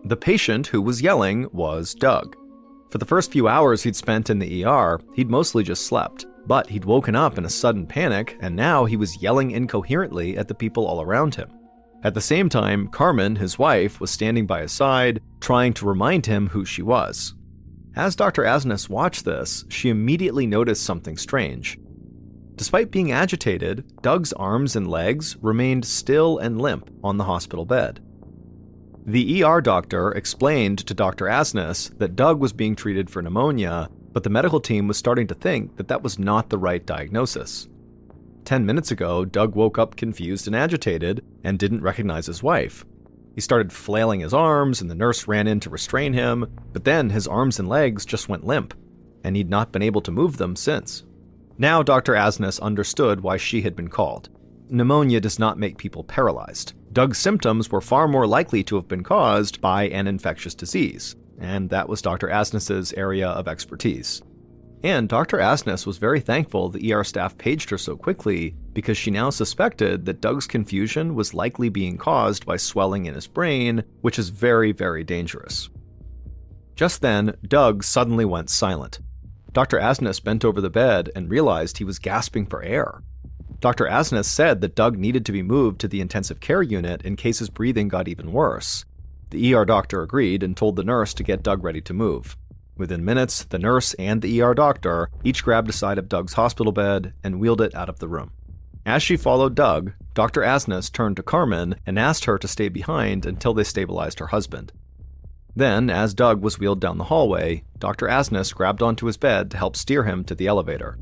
[SPEAKER 1] The patient who was yelling was Doug. For the first few hours he'd spent in the ER, he'd mostly just slept, but he'd woken up in a sudden panic, and now he was yelling incoherently at the people all around him. At the same time, Carmen, his wife, was standing by his side, trying to remind him who she was. As Dr. Asnes watched this, she immediately noticed something strange. Despite being agitated, Doug's arms and legs remained still and limp on the hospital bed. The ER doctor explained to Dr. Asnes that Doug was being treated for pneumonia, but the medical team was starting to think that that was not the right diagnosis. 10 minutes ago, Doug woke up confused and agitated and didn't recognize his wife. He started flailing his arms and the nurse ran in to restrain him, but then his arms and legs just went limp, and he'd not been able to move them since. Now Dr. Asnes understood why she had been called. Pneumonia does not make people paralyzed. Doug's symptoms were far more likely to have been caused by an infectious disease, and that was Dr. Asnes's area of expertise. And Dr. Asnes was very thankful the ER staff paged her so quickly because she now suspected that Doug's confusion was likely being caused by swelling in his brain, which is very, very dangerous. Just then, Doug suddenly went silent. Dr. Asnes bent over the bed and realized he was gasping for air. Dr. Asnes said that Doug needed to be moved to the intensive care unit in case his breathing got even worse. The ER doctor agreed and told the nurse to get Doug ready to move. Within minutes, the nurse and the ER doctor each grabbed a side of Doug's hospital bed and wheeled it out of the room. As she followed Doug, Dr. Asnes turned to Carmen and asked her to stay behind until they stabilized her husband. Then, as Doug was wheeled down the hallway, Dr. Asness grabbed onto his bed to help steer him to the elevator.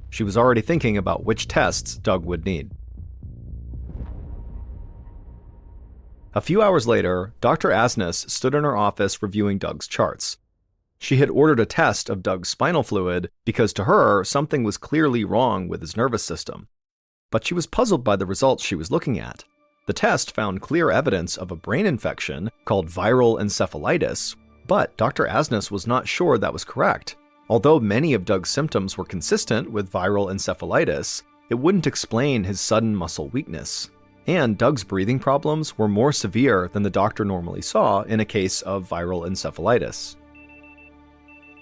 [SPEAKER 1] She was already thinking about which tests Doug would need. A few hours later, Dr. Asness stood in her office reviewing Doug's charts. She had ordered a test of Doug's spinal fluid because to her, something was clearly wrong with his nervous system. But she was puzzled by the results she was looking at. The test found clear evidence of a brain infection called viral encephalitis, but Dr. Asness was not sure that was correct. Although many of Doug's symptoms were consistent with viral encephalitis, it wouldn't explain his sudden muscle weakness. And Doug's breathing problems were more severe than the doctor normally saw in a case of viral encephalitis.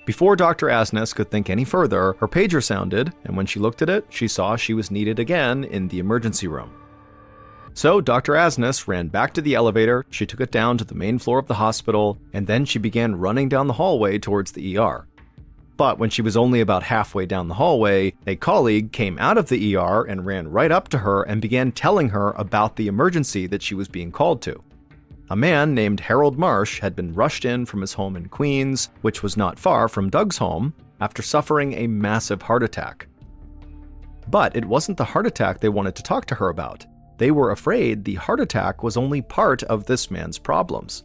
[SPEAKER 1] Before Dr. Asness could think any further, her pager sounded, and when she looked at it, she saw she was needed again in the emergency room. So Dr. Asness ran back to the elevator, she took it down to the main floor of the hospital, and then she began running down the hallway towards the ER. But when she was only about halfway down the hallway, a colleague came out of the ER and ran right up to her and began telling her about the emergency that she was being called to. A man named Harold Marsh had been rushed in from his home in Queens, which was not far from Doug's home, after suffering a massive heart attack. But it wasn't the heart attack they wanted to talk to her about. They were afraid the heart attack was only part of this man's problems.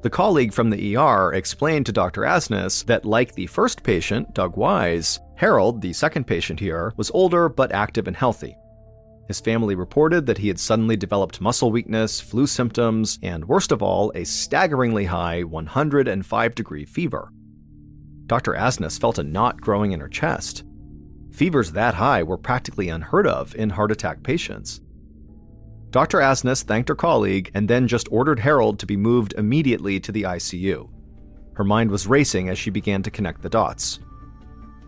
[SPEAKER 1] The colleague from the ER explained to Dr. Asness that like the first patient, Doug Wise, Harold, the second patient here, was older but active and healthy. His family reported that he had suddenly developed muscle weakness, flu symptoms, and worst of all, a staggeringly high 105-degree fever. Dr. Asness felt a knot growing in her chest. Fevers that high were practically unheard of in heart attack patients. Dr. Asness thanked her colleague and then just ordered Harold to be moved immediately to the ICU. Her mind was racing as she began to connect the dots.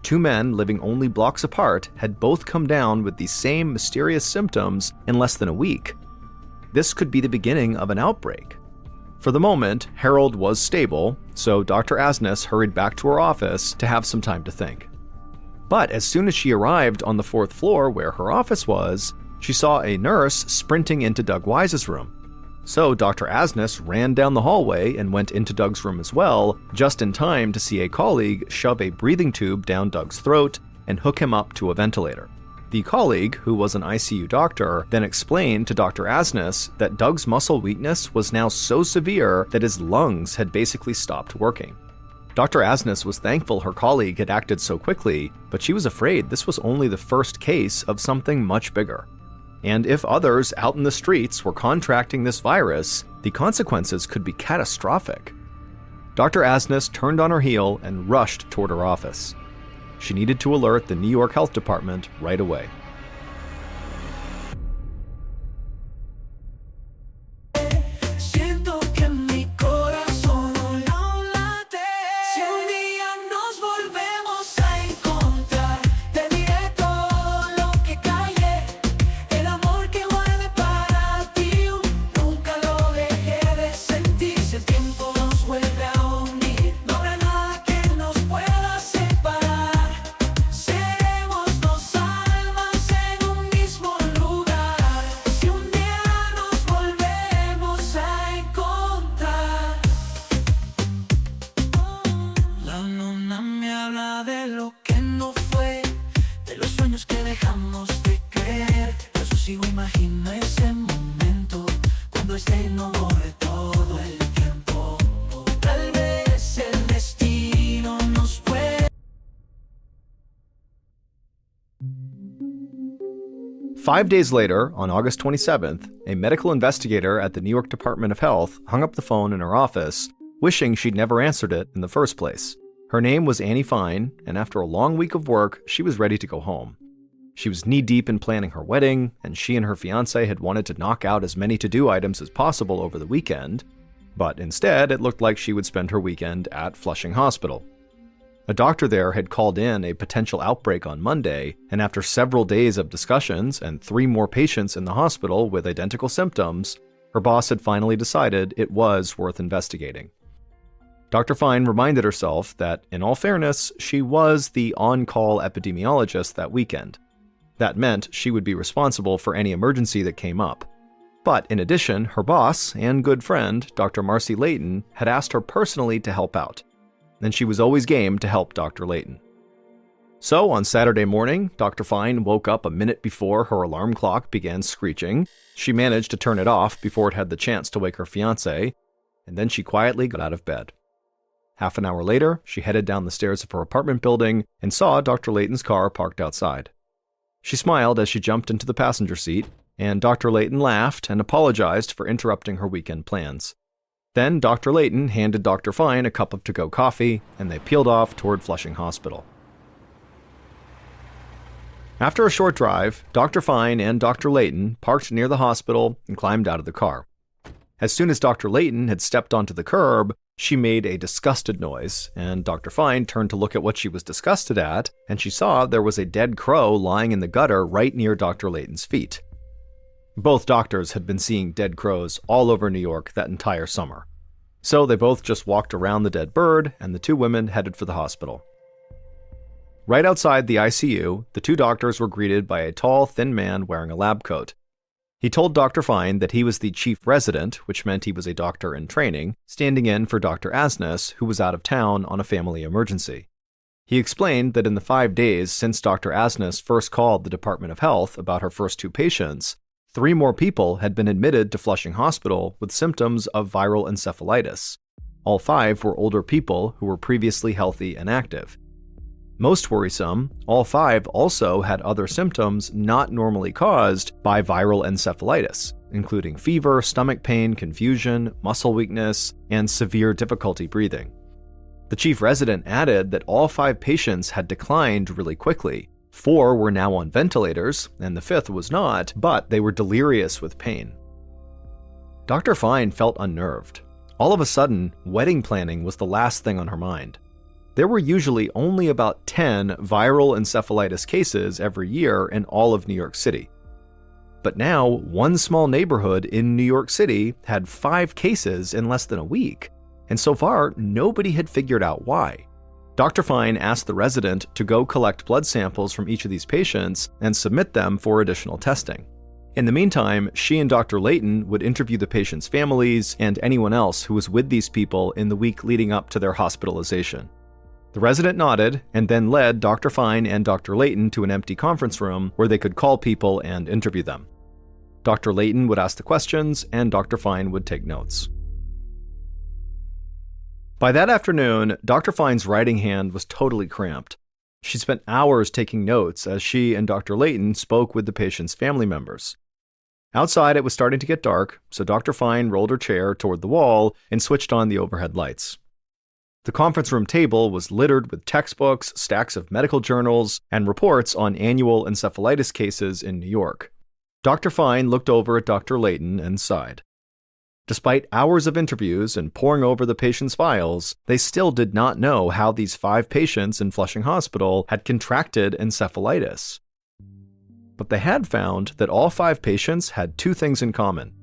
[SPEAKER 1] Two men living only blocks apart had both come down with the same mysterious symptoms in less than a week. This could be the beginning of an outbreak. For the moment, Harold was stable, so Dr. Asness hurried back to her office to have some time to think. But as soon as she arrived on the 4th floor where her office was, she saw a nurse sprinting into Doug Wise's room. So Dr. Asness ran down the hallway and went into Doug's room as well, just in time to see a colleague shove a breathing tube down Doug's throat and hook him up to a ventilator. The colleague, who was an ICU doctor, then explained to Dr. Asness that Doug's muscle weakness was now so severe that his lungs had basically stopped working. Dr. Asness was thankful her colleague had acted so quickly, but she was afraid this was only the first case of something much bigger. And if others out in the streets were contracting this virus, the consequences could be catastrophic. Dr. Asness turned on her heel and rushed toward her office. She needed to alert the New York Health Department right away.
[SPEAKER 3] este no borre todo el tiempo. Tal vez el destino nos puede.
[SPEAKER 1] 5 days later, on August 27th, a medical investigator at the New York Department of Health hung up the phone in her office, wishing she'd never answered it in the first place. Her name was Annie Fine, and after a long week of work, she was ready to go home. She was knee-deep in planning her wedding, and she and her fiancé had wanted to knock out as many to-do items as possible over the weekend, but instead it looked like she would spend her weekend at Flushing Hospital. A doctor there had called in a potential outbreak on Monday, and after several days of discussions and 3 more patients in the hospital with identical symptoms, her boss had finally decided it was worth investigating. Dr. Fine reminded herself that, in all fairness, she was the on-call epidemiologist that weekend. That meant she would be responsible for any emergency that came up. But in addition, her boss and good friend, Dr. Marcy Layton, had asked her personally to help out, and she was always game to help Dr. Layton. So on Saturday morning, Dr. Fine woke up a minute before her alarm clock began screeching. She managed to turn it off before it had the chance to wake her fiancé, and then she quietly got out of bed. Half an hour later, she headed down the stairs of her apartment building and saw Dr. Layton's car parked outside. She smiled as she jumped into the passenger seat, and Dr. Layton laughed and apologized for interrupting her weekend plans. Then Dr. Layton handed Dr. Fine a cup of to-go coffee, and they peeled off toward Flushing Hospital. After a short drive, Dr. Fine and Dr. Layton parked near the hospital and climbed out of the car. As soon as Dr. Layton had stepped onto the curb, she made a disgusted noise, and Dr. Fine turned to look at what she was disgusted at, and she saw there was a dead crow lying in the gutter right near Dr. Layton's feet. Both doctors had been seeing dead crows all over New York that entire summer. So they both just walked around the dead bird, and the two women headed for the hospital. Right outside the ICU, the two doctors were greeted by a tall, thin man wearing a lab coat. He told Dr. Fine that he was the chief resident, which meant he was a doctor in training, standing in for Dr. Asnes, who was out of town on a family emergency. He explained that in the 5 days since Dr. Asnes first called the Department of Health about her first two patients, 3 more people had been admitted to Flushing Hospital with symptoms of viral encephalitis. All 5 were older people who were previously healthy and active. Most worrisome, all 5 also had other symptoms not normally caused by viral encephalitis, including fever, stomach pain, confusion, muscle weakness, and severe difficulty breathing. The chief resident added that all 5 patients had declined really quickly. 4 were now on ventilators, and the 5th was not, but they were delirious with pain. Dr. Fine felt unnerved. All of a sudden, wedding planning was the last thing on her mind. There were usually only about 10 viral encephalitis cases every year in all of New York City. But now, one small neighborhood in New York City had 5 cases in less than a week, and so far, nobody had figured out why. Dr. Fine asked the resident to go collect blood samples from each of these patients and submit them for additional testing. In the meantime, she and Dr. Layton would interview the patients' families and anyone else who was with these people in the week leading up to their hospitalization. The resident nodded and then led Dr. Fine and Dr. Layton to an empty conference room where they could call people and interview them. Dr. Layton would ask the questions and Dr. Fine would take notes. By that afternoon, Dr. Fine's writing hand was totally cramped. She spent hours taking notes as she and Dr. Layton spoke with the patient's family members. Outside, it was starting to get dark, so Dr. Fine rolled her chair toward the wall and switched on the overhead lights. The conference room table was littered with textbooks, stacks of medical journals, and reports on annual encephalitis cases in New York. Dr. Fine looked over at Dr. Layton and sighed. Despite hours of interviews and poring over the patients' files, they still did not know how these 5 patients in Flushing Hospital had contracted encephalitis. But they had found that all 5 patients had 2 things in common.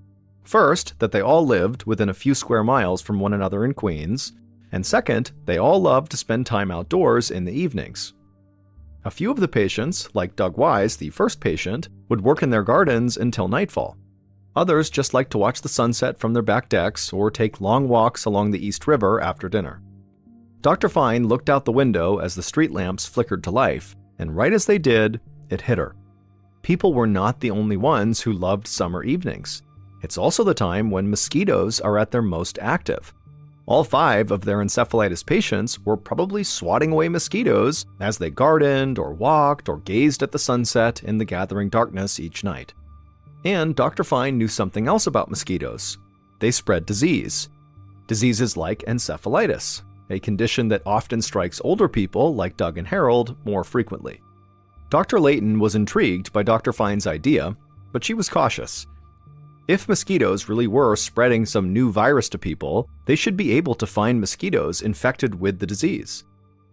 [SPEAKER 1] First, that they all lived within a few square miles from one another in Queens, and second, they all loved to spend time outdoors in the evenings. A few of the patients, like Doug Wise, the first patient, would work in their gardens until nightfall. Others just liked to watch the sunset from their back decks or take long walks along the East River after dinner. Dr. Fine looked out the window as the street lamps flickered to life, and right as they did, it hit her. People were not the only ones who loved summer evenings. It's also the time when mosquitoes are at their most active. All 5 of their encephalitis patients were probably swatting away mosquitoes as they gardened or walked or gazed at the sunset in the gathering darkness each night. And Dr. Fine knew something else about mosquitoes. They spread disease. Diseases like encephalitis, a condition that often strikes older people like Doug and Harold more frequently. Dr. Layton was intrigued by Dr. Fine's idea, but she was cautious. If mosquitoes really were spreading some new virus to people, they should be able to find mosquitoes infected with the disease.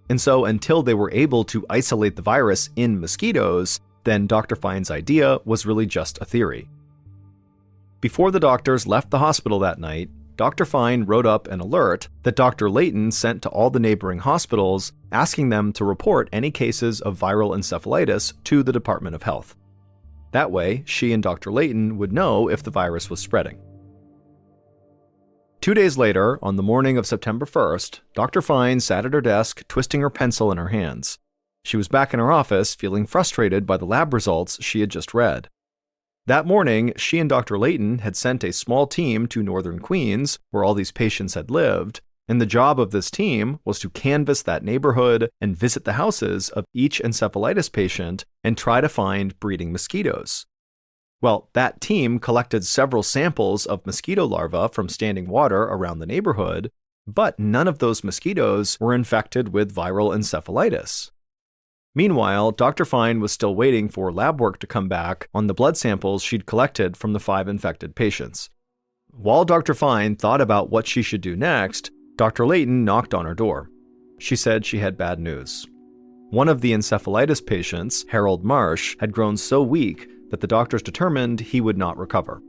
[SPEAKER 1] And so until they were able to isolate the virus in mosquitoes, then Dr. Fine's idea was really just a theory. Before the doctors left the hospital that night, Dr. Fine wrote up an alert that Dr. Layton sent to all the neighboring hospitals, asking them to report any cases of viral encephalitis to the Department of Health. That way, she and Dr. Layton would know if the virus was spreading. 2 days later, on the morning of September 1st, Dr. Fine sat at her desk, twisting her pencil in her hands. She was back in her office, feeling frustrated by the lab results she had just read. That morning, she and Dr. Layton had sent a small team to northern Queens, where all these patients had lived, and the job of this team was to canvass that neighborhood and visit the houses of each encephalitis patient and try to find breeding mosquitoes. Well, that team collected several samples of mosquito larvae from standing water around the neighborhood, but none of those mosquitoes were infected with viral encephalitis. Meanwhile, Dr. Fine was still waiting for lab work to come back on the blood samples she'd collected from the 5 infected patients. While Dr. Fine thought about what she should do next, Dr. Layton knocked on her door. She said she had bad news. One of the encephalitis patients, Harold Marsh, had grown so weak that the doctors determined he would not recover.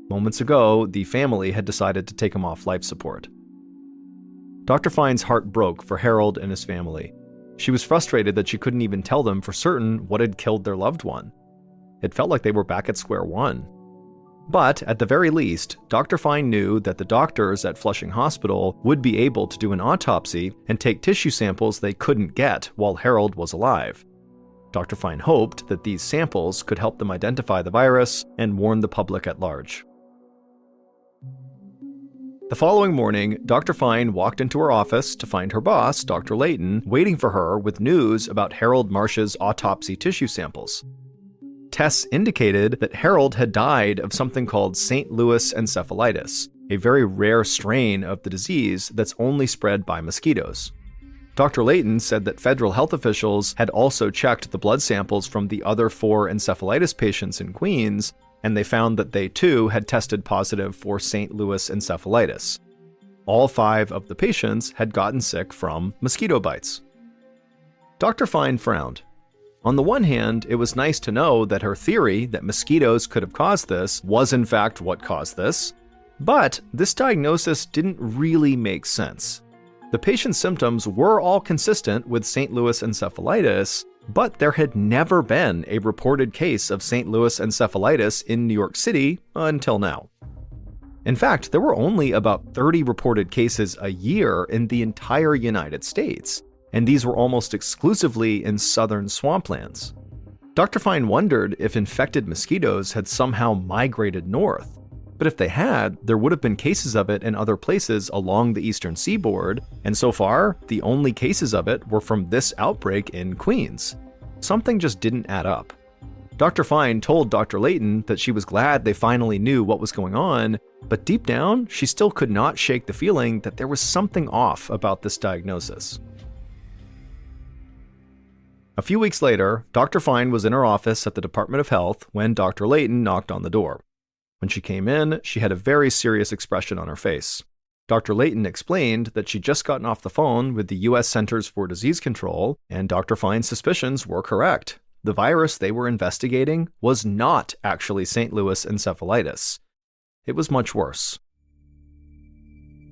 [SPEAKER 1] Moments ago, the family had decided to take him off life support. Dr. Fine's heart broke for Harold and his family. She was frustrated that she couldn't even tell them for certain what had killed their loved one. It felt like they were back at square one. But at the very least, Dr. Fine knew that the doctors at Flushing Hospital would be able to do an autopsy and take tissue samples they couldn't get while Harold was alive. Dr. Fine hoped that these samples could help them identify the virus and warn the public at large. The following morning, Dr. Fine walked into her office to find her boss, Dr. Layton, waiting for her with news about Harold Marsh's autopsy tissue samples. Tests indicated that Harold had died of something called St. Louis encephalitis, a very rare strain of the disease that's only spread by mosquitoes. Dr. Layton said that federal health officials had also checked the blood samples from the other 4 encephalitis patients in Queens, and they found that they too had tested positive for St. Louis encephalitis. All 5 of the patients had gotten sick from mosquito bites. Dr. Fine frowned. On the one hand, it was nice to know that her theory that mosquitoes could have caused this was in fact what caused this, but this diagnosis didn't really make sense. The patient's symptoms were all consistent with St. Louis encephalitis, but there had never been a reported case of St. Louis encephalitis in New York City until now. In fact, there were only about 30 reported cases a year in the entire United States, and these were almost exclusively in southern swamplands. Dr. Fine wondered if infected mosquitoes had somehow migrated north, but if they had, there would have been cases of it in other places along the eastern seaboard, and so far, the only cases of it were from this outbreak in Queens. Something just didn't add up. Dr. Fine told Dr. Layton that she was glad they finally knew what was going on, but deep down, she still could not shake the feeling that there was something off about this diagnosis. A few weeks later, Dr. Fine was in her office at the Department of Health when Dr. Layton knocked on the door. When she came in, she had a very serious expression on her face. Dr. Layton explained that she'd just gotten off the phone with the U.S. Centers for Disease Control, and Dr. Fine's suspicions were correct. The virus they were investigating was not actually St. Louis encephalitis. It was much worse.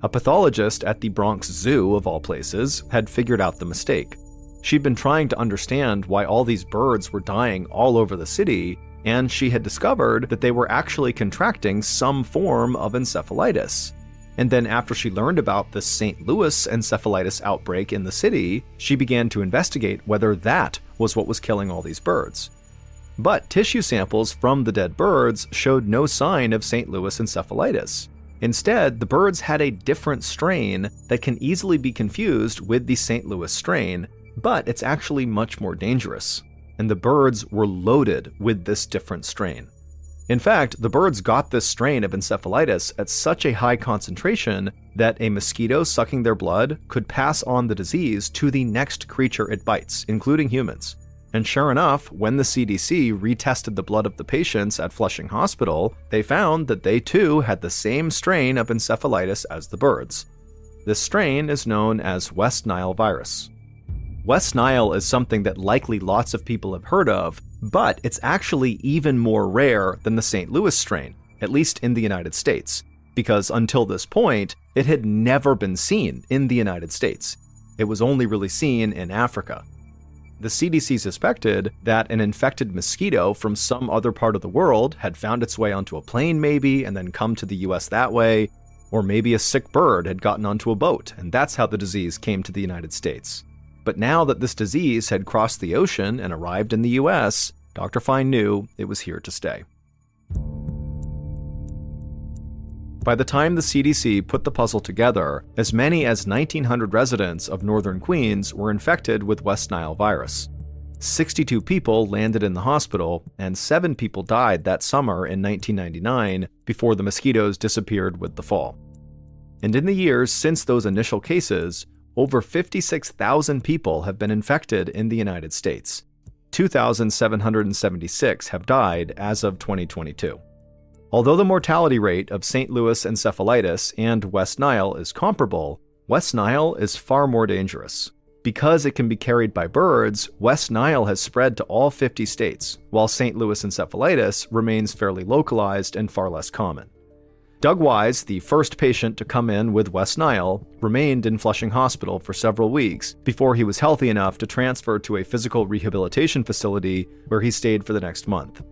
[SPEAKER 1] A pathologist at the Bronx Zoo, of all places, had figured out the mistake. She'd been trying to understand why all these birds were dying all over the city, and she had discovered that they were actually contracting some form of encephalitis. And then after she learned about the St. Louis encephalitis outbreak in the city, she began to investigate whether that was what was killing all these birds. But tissue samples from the dead birds showed no sign of St. Louis encephalitis. Instead, the birds had a different strain that can easily be confused with the St. Louis strain, but it's actually much more dangerous. And the birds were loaded with this different strain. In fact, the birds got this strain of encephalitis at such a high concentration that a mosquito sucking their blood could pass on the disease to the next creature it bites, including humans. And sure enough, when the CDC retested the blood of the patients at Flushing Hospital, they found that they too had the same strain of encephalitis as the birds. This strain is known as West Nile virus. West Nile is something that likely lots of people have heard of, but it's actually even more rare than the St. Louis strain, at least in the United States, because until this point, it had never been seen in the United States. It was only really seen in Africa. The CDC suspected that an infected mosquito from some other part of the world had found its way onto a plane maybe and then come to the US that way, or maybe a sick bird had gotten onto a boat, and that's how the disease came to the United States. But now that this disease had crossed the ocean and arrived in the US, Dr. Fine knew it was here to stay. By the time the CDC put the puzzle together, as many as 1,900 residents of northern Queens were infected with West Nile virus. 62 people landed in the hospital, and 7 people died that summer in 1999 before the mosquitoes disappeared with the fall. And in the years since those initial cases, over 56,000 people have been infected in the United States. 2,776 have died as of 2022. Although the mortality rate of St. Louis encephalitis and West Nile is comparable, West Nile is far more dangerous. Because it can be carried by birds, West Nile has spread to all 50 states, while St. Louis encephalitis remains fairly localized and far less common. Doug Wise, the first patient to come in with West Nile, remained in Flushing Hospital for several weeks before he was healthy enough to transfer to a physical rehabilitation facility where he stayed for the next month.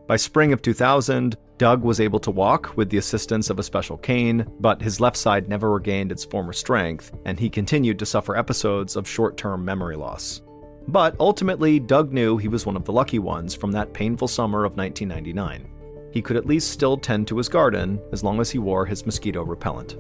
[SPEAKER 1] By spring of 2000, Doug was able to walk with the assistance of a special cane, but his left side never regained its former strength, and he continued to suffer episodes of short-term memory loss. But ultimately, Doug knew he was one of the lucky ones from that painful summer of 1999. He could at least still tend to his garden as long as he wore his mosquito repellent.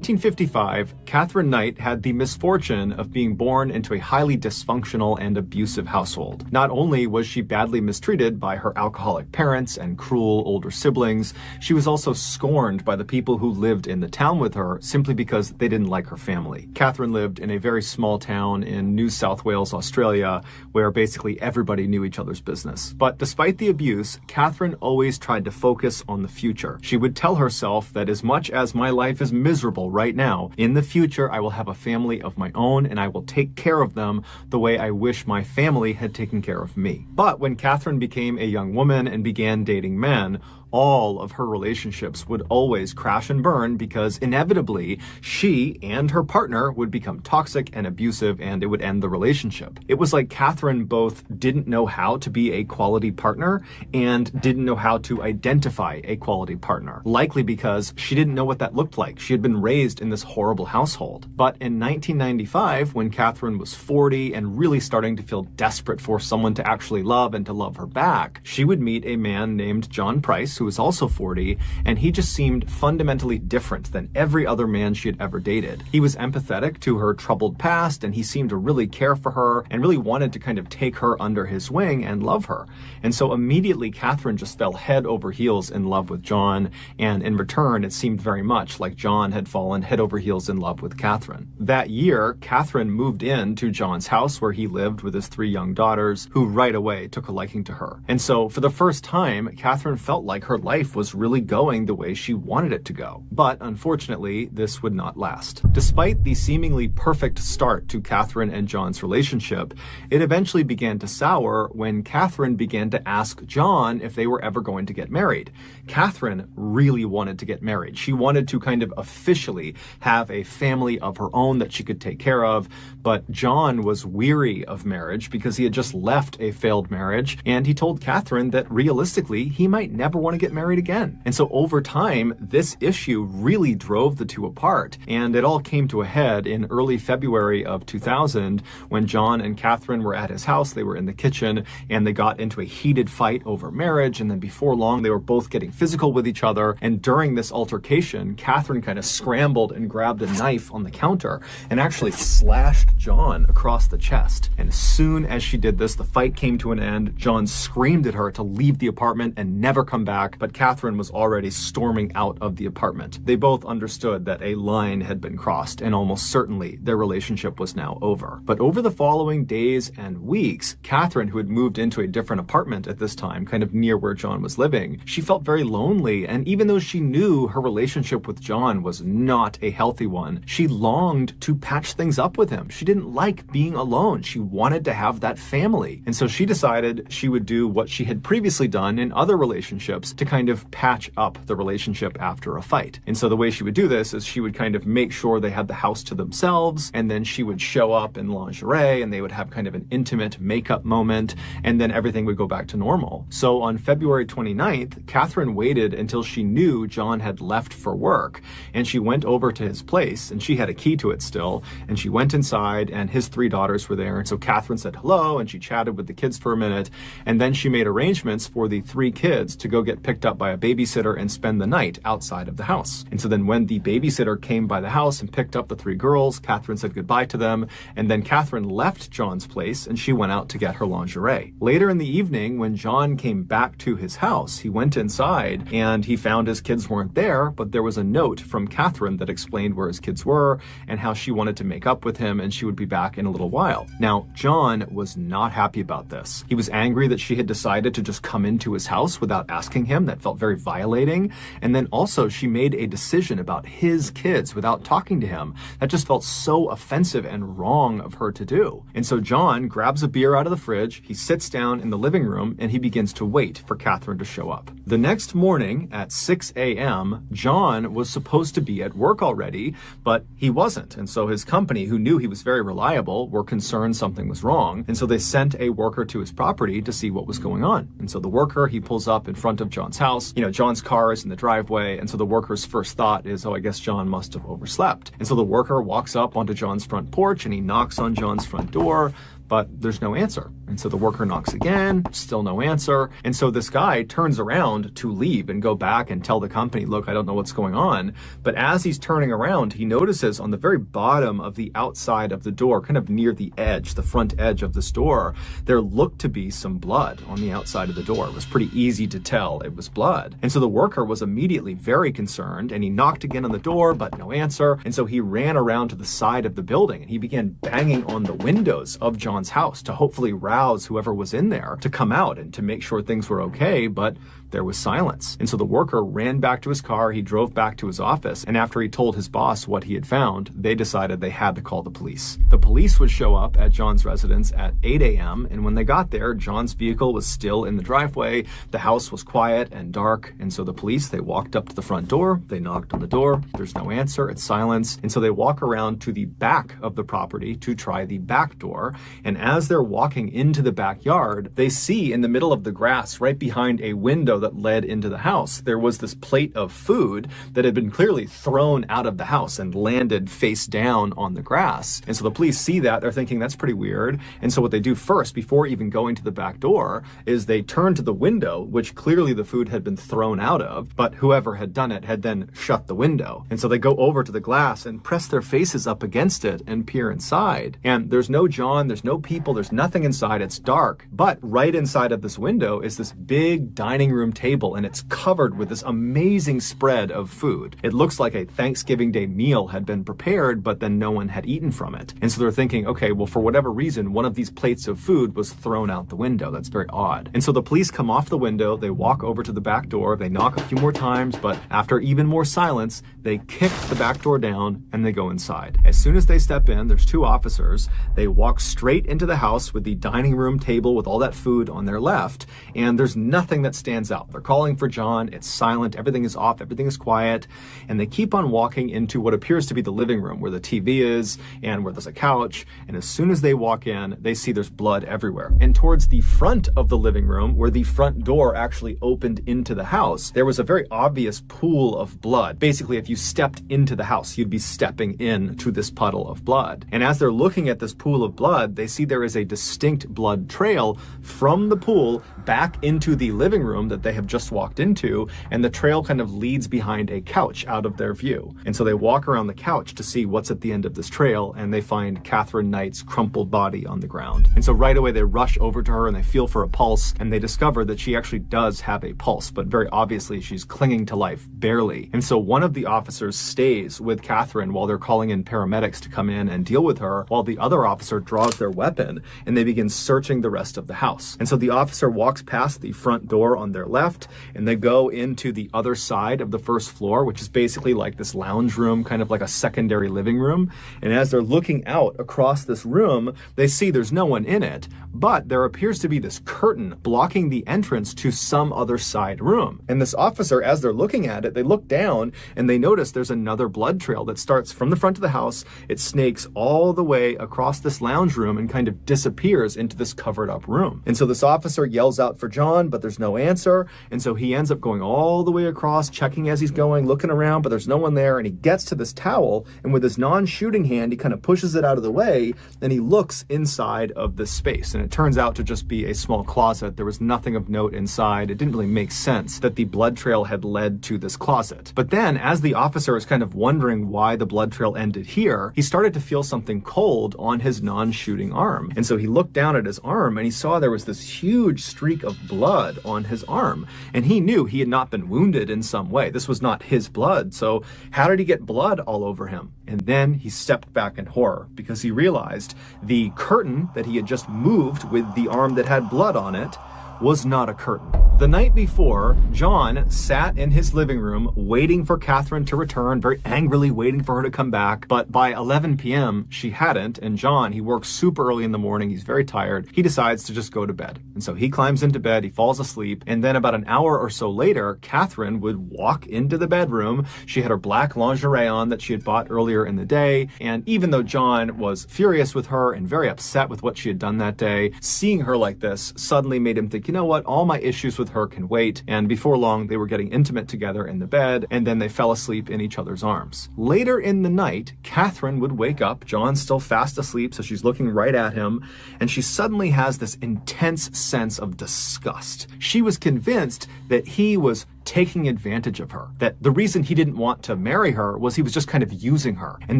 [SPEAKER 2] 1955, Catherine Knight had the misfortune of being born into a highly dysfunctional and abusive household. Not only was she badly mistreated by her alcoholic parents and cruel older siblings, she was also scorned by the people who lived in the town with her simply because they didn't like her family. Catherine lived in a very small town in New South Wales, Australia, where basically everybody knew each other's business. But despite the abuse, Catherine always tried to focus on the future. She would tell herself that as much as my life is miserable right now, in the future I will have a family of my own and I will take care of them the way I wish my family had taken care of me. But when Catherine became a young woman and began dating men, all of her relationships would always crash and burn because inevitably she and her partner would become toxic and abusive and it would end the relationship. It was like Catherine both didn't know how to be a quality partner and didn't know how to identify a quality partner, likely because she didn't know what that looked like. She had been raised in this horrible household. But in 1995, when Catherine was 40 and really starting to feel desperate for someone to actually love and to love her back, she would meet a man named John Price, who was also 40, and he just seemed fundamentally different than every other man she had ever dated. He was empathetic to her troubled past, and he seemed to really care for her and really wanted to kind of take her under his wing and love her. And so immediately Catherine just fell head over heels in love with John, and in return it seemed very much like John had fallen head over heels in love with Catherine. That year, Catherine moved in to John's house where he lived with his 3 young daughters, who right away took a liking to her. And so for the first time, Catherine felt like her life was really going the way she wanted it to go. But unfortunately, this would not last. Despite the seemingly perfect start to Catherine and John's relationship, it eventually began to sour when Catherine began to ask John if they were ever going to get married. Catherine really wanted to get married. She wanted to kind of officially have a family of her own that she could take care of, but John was weary of marriage because he had just left a failed marriage, and he told Catherine that realistically, he might never want to get married again. And so over time, this issue really drove the two apart, and it all came to a head in early February of 2000 when John and Catherine were at his house. They were in the kitchen and they got into a heated fight over marriage, and then before long they were both getting physical with each other. And during this altercation, Catherine kind of scrambled and grabbed a knife on the counter and actually slashed John across the chest. And as soon as she did this, the fight came to an end. John screamed at her to leave the apartment and never come back, but Catherine was already storming out of the apartment. They both understood that a line had been crossed, and almost certainly their relationship was now over. But over the following days and weeks, Catherine, who had moved into a different apartment at this time, kind of near where John was living, she felt very lonely, and even though she knew her relationship with John was not not a healthy one. She longed to patch things up with him. She didn't like being alone. She wanted to have that family. And so she decided she would do what she had previously done in other relationships to kind of patch up the relationship after a fight. And so the way she would do this is she would kind of make sure they had the house to themselves, and then she would show up in lingerie and they would have kind of an intimate makeup moment, and then everything would go back to normal. So on February 29th, Catherine waited until she knew John had left for work, and she went over to his place, and she had a key to it still, and she went inside and his 3 daughters were there. And so Catherine said hello and she chatted with the kids for a minute, and then she made arrangements for the 3 kids to go get picked up by a babysitter and spend the night outside of the house. And so then when the babysitter came by the house and picked up the 3 girls, Catherine said goodbye to them, and then Catherine left John's place and she went out to get her lingerie. Later in the evening, when John came back to his house, he went inside and he found his kids weren't there, but there was a note from Catherine that explained where his kids were and how she wanted to make up with him and she would be back in a little while. Now, John was not happy about this. He was angry that she had decided to just come into his house without asking him. That felt very violating. And then also she made a decision about his kids without talking to him. That just felt so offensive and wrong of her to do. And so John grabs a beer out of the fridge, he sits down in the living room, and he begins to wait for Catherine to show up. The next morning at 6 a.m., John was supposed to be at work already, but he wasn't. And so his company, who knew he was very reliable, were concerned something was wrong. And so they sent a worker to his property to see what was going on. And so the worker, he pulls up in front of John's house. You know, John's car is in the driveway. And so the worker's first thought is, oh, I guess John must have overslept. And so the worker walks up onto John's front porch and he knocks on John's front door, but there's no answer. And so the worker knocks again, still no answer. And so this guy turns around to leave and go back and tell the company, look, I don't know what's going on. But as he's turning around, he notices on the very bottom of the outside of the door, kind of near the edge, the front edge of this door, there looked to be some blood on the outside of the door. It was pretty easy to tell it was blood. And so the worker was immediately very concerned and he knocked again on the door, but no answer. And so he ran around to the side of the building and he began banging on the windows of John's house to hopefully rouse whoever was in there to come out and to make sure things were okay, but there was silence. And so the worker ran back to his car, he drove back to his office, and after he told his boss what he had found, they decided they had to call the police. The police would show up at John's residence at 8 a.m., and when they got there, John's vehicle was still in the driveway, the house was quiet and dark, and so the police, they walked up to the front door, they knocked on the door, there's no answer, it's silence, and so they walk around to the back of the property to try the back door, and as they're walking into the backyard, they see in the middle of the grass, right behind a window that led into the house, there was this plate of food that had been clearly thrown out of the house and landed face down on the grass. And so the police see that, they're thinking that's pretty weird. And so what they do first, before even going to the back door, is they turn to the window, which clearly the food had been thrown out of, but whoever had done it had then shut the window. And so they go over to the glass and press their faces up against it and peer inside. And there's no John, there's no people, there's nothing inside, it's dark. But right inside of this window is this big dining room table, and it's covered with this amazing spread of food. It looks like a Thanksgiving Day meal had been prepared, but then no one had eaten from it. And so they're thinking, okay, well, for whatever reason, one of these plates of food was thrown out the window. That's very odd. And so the police come off the window, they walk over to the back door, they knock a few more times, but after even more silence, they kick the back door down and they go inside. As soon as they step in, there's 2 officers. They walk straight into the house with the dining room table with all that food on their left, and there's nothing that stands out. They're calling for John, it's silent, everything is off, everything is quiet, and they keep on walking into what appears to be the living room where the TV is and where there's a couch, and as soon as they walk in, they see there's blood everywhere. And towards the front of the living room, where the front door actually opened into the house, there was a very obvious pool of blood. Basically, if you stepped into the house, you'd be stepping into this puddle of blood. And as they're looking at this pool of blood, they see there is a distinct blood trail from the pool back into the living room that they have just walked into, and the trail kind of leads behind a couch out of their view. And so they walk around the couch to see what's at the end of this trail, and they find Catherine Knight's crumpled body on the ground. And so right away they rush over to her and they feel for a pulse, and they discover that she actually does have a pulse, but very obviously she's clinging to life, barely. And so one of the officers stays with Catherine while they're calling in paramedics to come in and deal with her, while the other officer draws their weapon and they begin searching the rest of the house. And so the officer walks past the front door on their left, and they go into the other side of the first floor, which is basically like this lounge room, kind of like a secondary living room. And as they're looking out across this room, they see there's no one in it, but there appears to be this curtain blocking the entrance to some other side room. And this officer, as they're looking at it, they look down and they notice there's another blood trail that starts from the front of the house. It snakes all the way across this lounge room and kind of disappears into this covered up room. And so this officer yells out for John, but there's no answer. And so he ends up going all the way across, checking as he's going, looking around, but there's no one there. And he gets to this towel, and with his non-shooting hand, he kind of pushes it out of the way, and he looks inside of this space. And it turns out to just be a small closet. There was nothing of note inside. It didn't really make sense that the blood trail had led to this closet. But then, as the officer is kind of wondering why the blood trail ended here, he started to feel something cold on his non-shooting arm. And so he looked down at his arm, and he saw there was this huge streak of blood on his arm. And he knew he had not been wounded in some way. This was not his blood. So how did he get blood all over him? And then he stepped back in horror, because he realized the curtain that he had just moved with the arm that had blood on it was not a curtain. The night before, John sat in his living room waiting for Catherine to return, very angrily waiting for her to come back. But by 11 p.m., she hadn't. And John, he works super early in the morning. He's very tired. He decides to just go to bed. And so he climbs into bed, he falls asleep. And then about an hour or so later, Catherine would walk into the bedroom. She had her black lingerie on that she had bought earlier in the day. And even though John was furious with her and very upset with what she had done that day, seeing her like this suddenly made him think, you know what, all my issues with her can wait. And before long, they were getting intimate together in the bed, and then they fell asleep in each other's arms. Later in the night, Catherine would wake up. John's still fast asleep, so she's looking right at him, and she suddenly has this intense sense of disgust. She was convinced that he was taking advantage of her, that the reason he didn't want to marry her was he was just kind of using her. And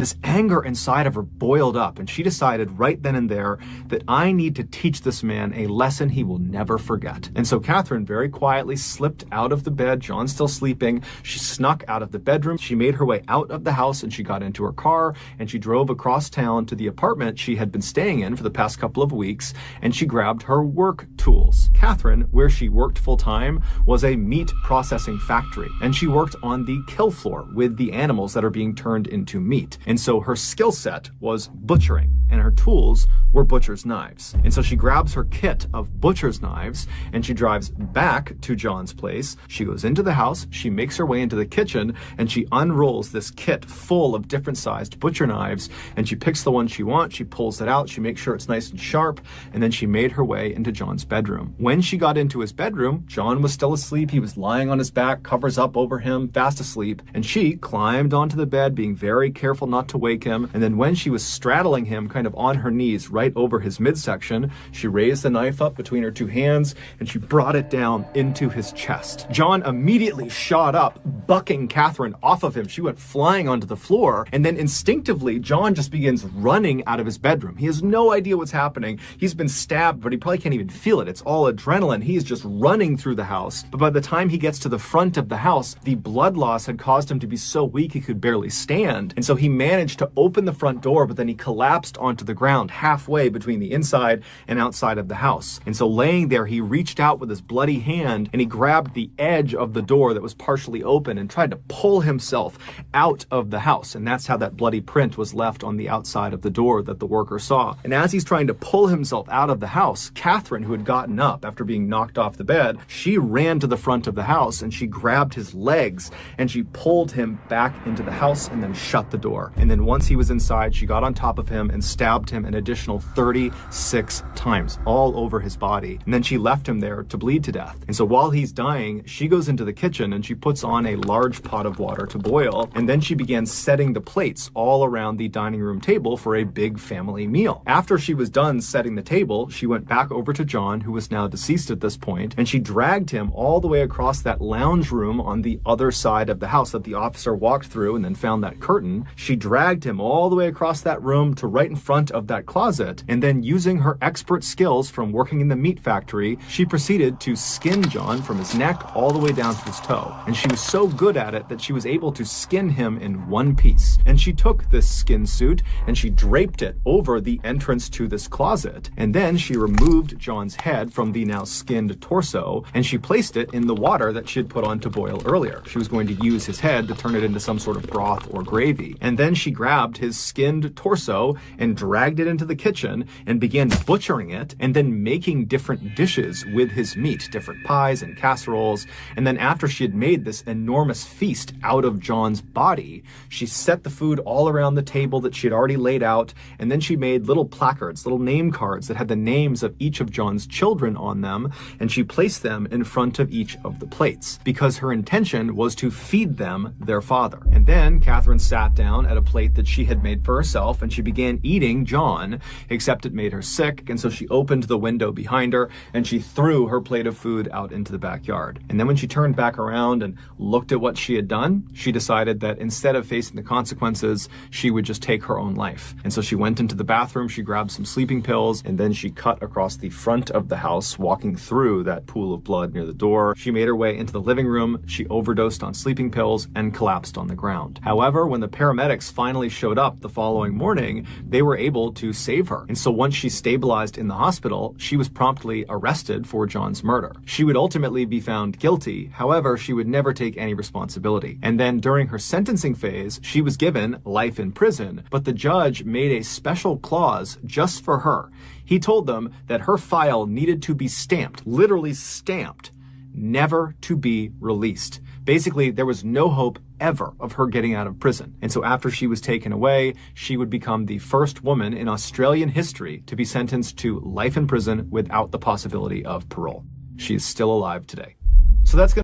[SPEAKER 2] this anger inside of her boiled up, and she decided right then and there that I need to teach this man a lesson he will never forget. And so Catherine very quietly slipped out of the bed. John's still sleeping. She snuck out of the bedroom. She made her way out of the house, and she got into her car, and she drove across town to the apartment she had been staying in for the past couple of weeks, and she grabbed her work tools. Catherine, where she worked full time, was a meat processing factory, and she worked on the kill floor with the animals that are being turned into meat. And so her skill set was butchering, and her tools were butcher's knives. And so she grabs her kit of butcher's knives, and she drives back to John's place. She goes into the house, she makes her way into the kitchen, and she unrolls this kit full of different sized butcher knives, and she picks the one she wants, she pulls it out, she makes sure it's nice and sharp, and then she made her way into John's bedroom. When she got into his bedroom, John was still asleep. He was lying on his back, covers up over him, fast asleep, and she climbed onto the bed, being very careful not to wake him. And then when she was straddling him kind of on her knees right over his midsection, she raised the knife up between her two hands, and she brought it down into his chest. John immediately shot up, bucking Catherine off of him. She went flying onto the floor, and then instinctively, John just begins running out of his bedroom. He has no idea what's happening. He's been stabbed, but he probably can't even feel it. It's all adrenaline. He is just running through the house. But by the time he gets to the front of the house, the blood loss had caused him to be so weak he could barely stand. And so he managed to open the front door, but then he collapsed onto the ground halfway between the inside and outside of the house. And so laying there, he reached out with his bloody hand, and he grabbed the edge of the door that was partially open and tried to pull himself out of the house. And that's how that bloody print was left on the outside of the door that the worker saw. And as he's trying to pull himself out of the house, Catherine, who had gotten up after being knocked off the bed, she ran to the front of the house, and she grabbed his legs, and she pulled him back into the house and then shut the door. And then once he was inside, she got on top of him and stabbed him an additional 36 times all over his body. And then she left him there to bleed to death. And so while he's dying, she goes into the kitchen and she puts on a large pot of water to boil. And then she began setting the plates all around the dining room table for a big family meal. After she was done setting the table, she went back over to John, who was now deceased at this point, and she dragged him all the way across that lounge room on the other side of the house that the officer walked through and then found that curtain. She dragged him all the way across that room to right in front of that closet, and then using her expert skills from working in the meat factory, she proceeded to skin John from his neck all the way down to his toe. And she was so good at it that she was able to skin him in one piece. And she took this skin suit and she draped it over the entrance to this closet. And then she removed John's head from the now skinned torso, and she placed it in the water that she had put on to boil earlier. She was going to use his head to turn it into some sort of broth or gravy. And then she grabbed his skinned torso and dragged it into the kitchen and began butchering it and then making different dishes with his meat, different pies and casseroles. And then after she had made this enormous feast out of John's body, she set the food all around the table that she had already laid out, and then she made little placards, little name cards that had the names of each of John's children on them, and she placed them in front of each of the plates because her intention was to feed them their father. And then Catherine sat down at a plate that she had made for herself, and she began eating John, except it made her sick, and so she opened the window behind her and she threw her plate of food out into the backyard. And then when she turned back around and looked at what she had done, she decided that instead of facing the consequences, she would just take her own life. And so she went into the bathroom, she grabbed some sleeping pills, and then she cut across the front of the house, walking through that pool of blood near the door. She made her way into the living room, she overdosed on sleeping pills, and collapsed on the ground. However, when the paramedics finally showed up the following morning, they were able to save her. And so once she stabilized in the hospital, she was promptly arrested for John's murder. She would ultimately be found guilty. However, she would never take any responsibility. And then during her sentencing phase, she was given life in prison, but the judge made a special clause just for her. He told them that her file needed to be stamped, literally stamped, never to be released. Basically, there was no hope ever of her getting out of prison. And so after she was taken away, she would become the first woman in Australian history to be sentenced to life in prison without the possibility of parole. She is still alive today. So that's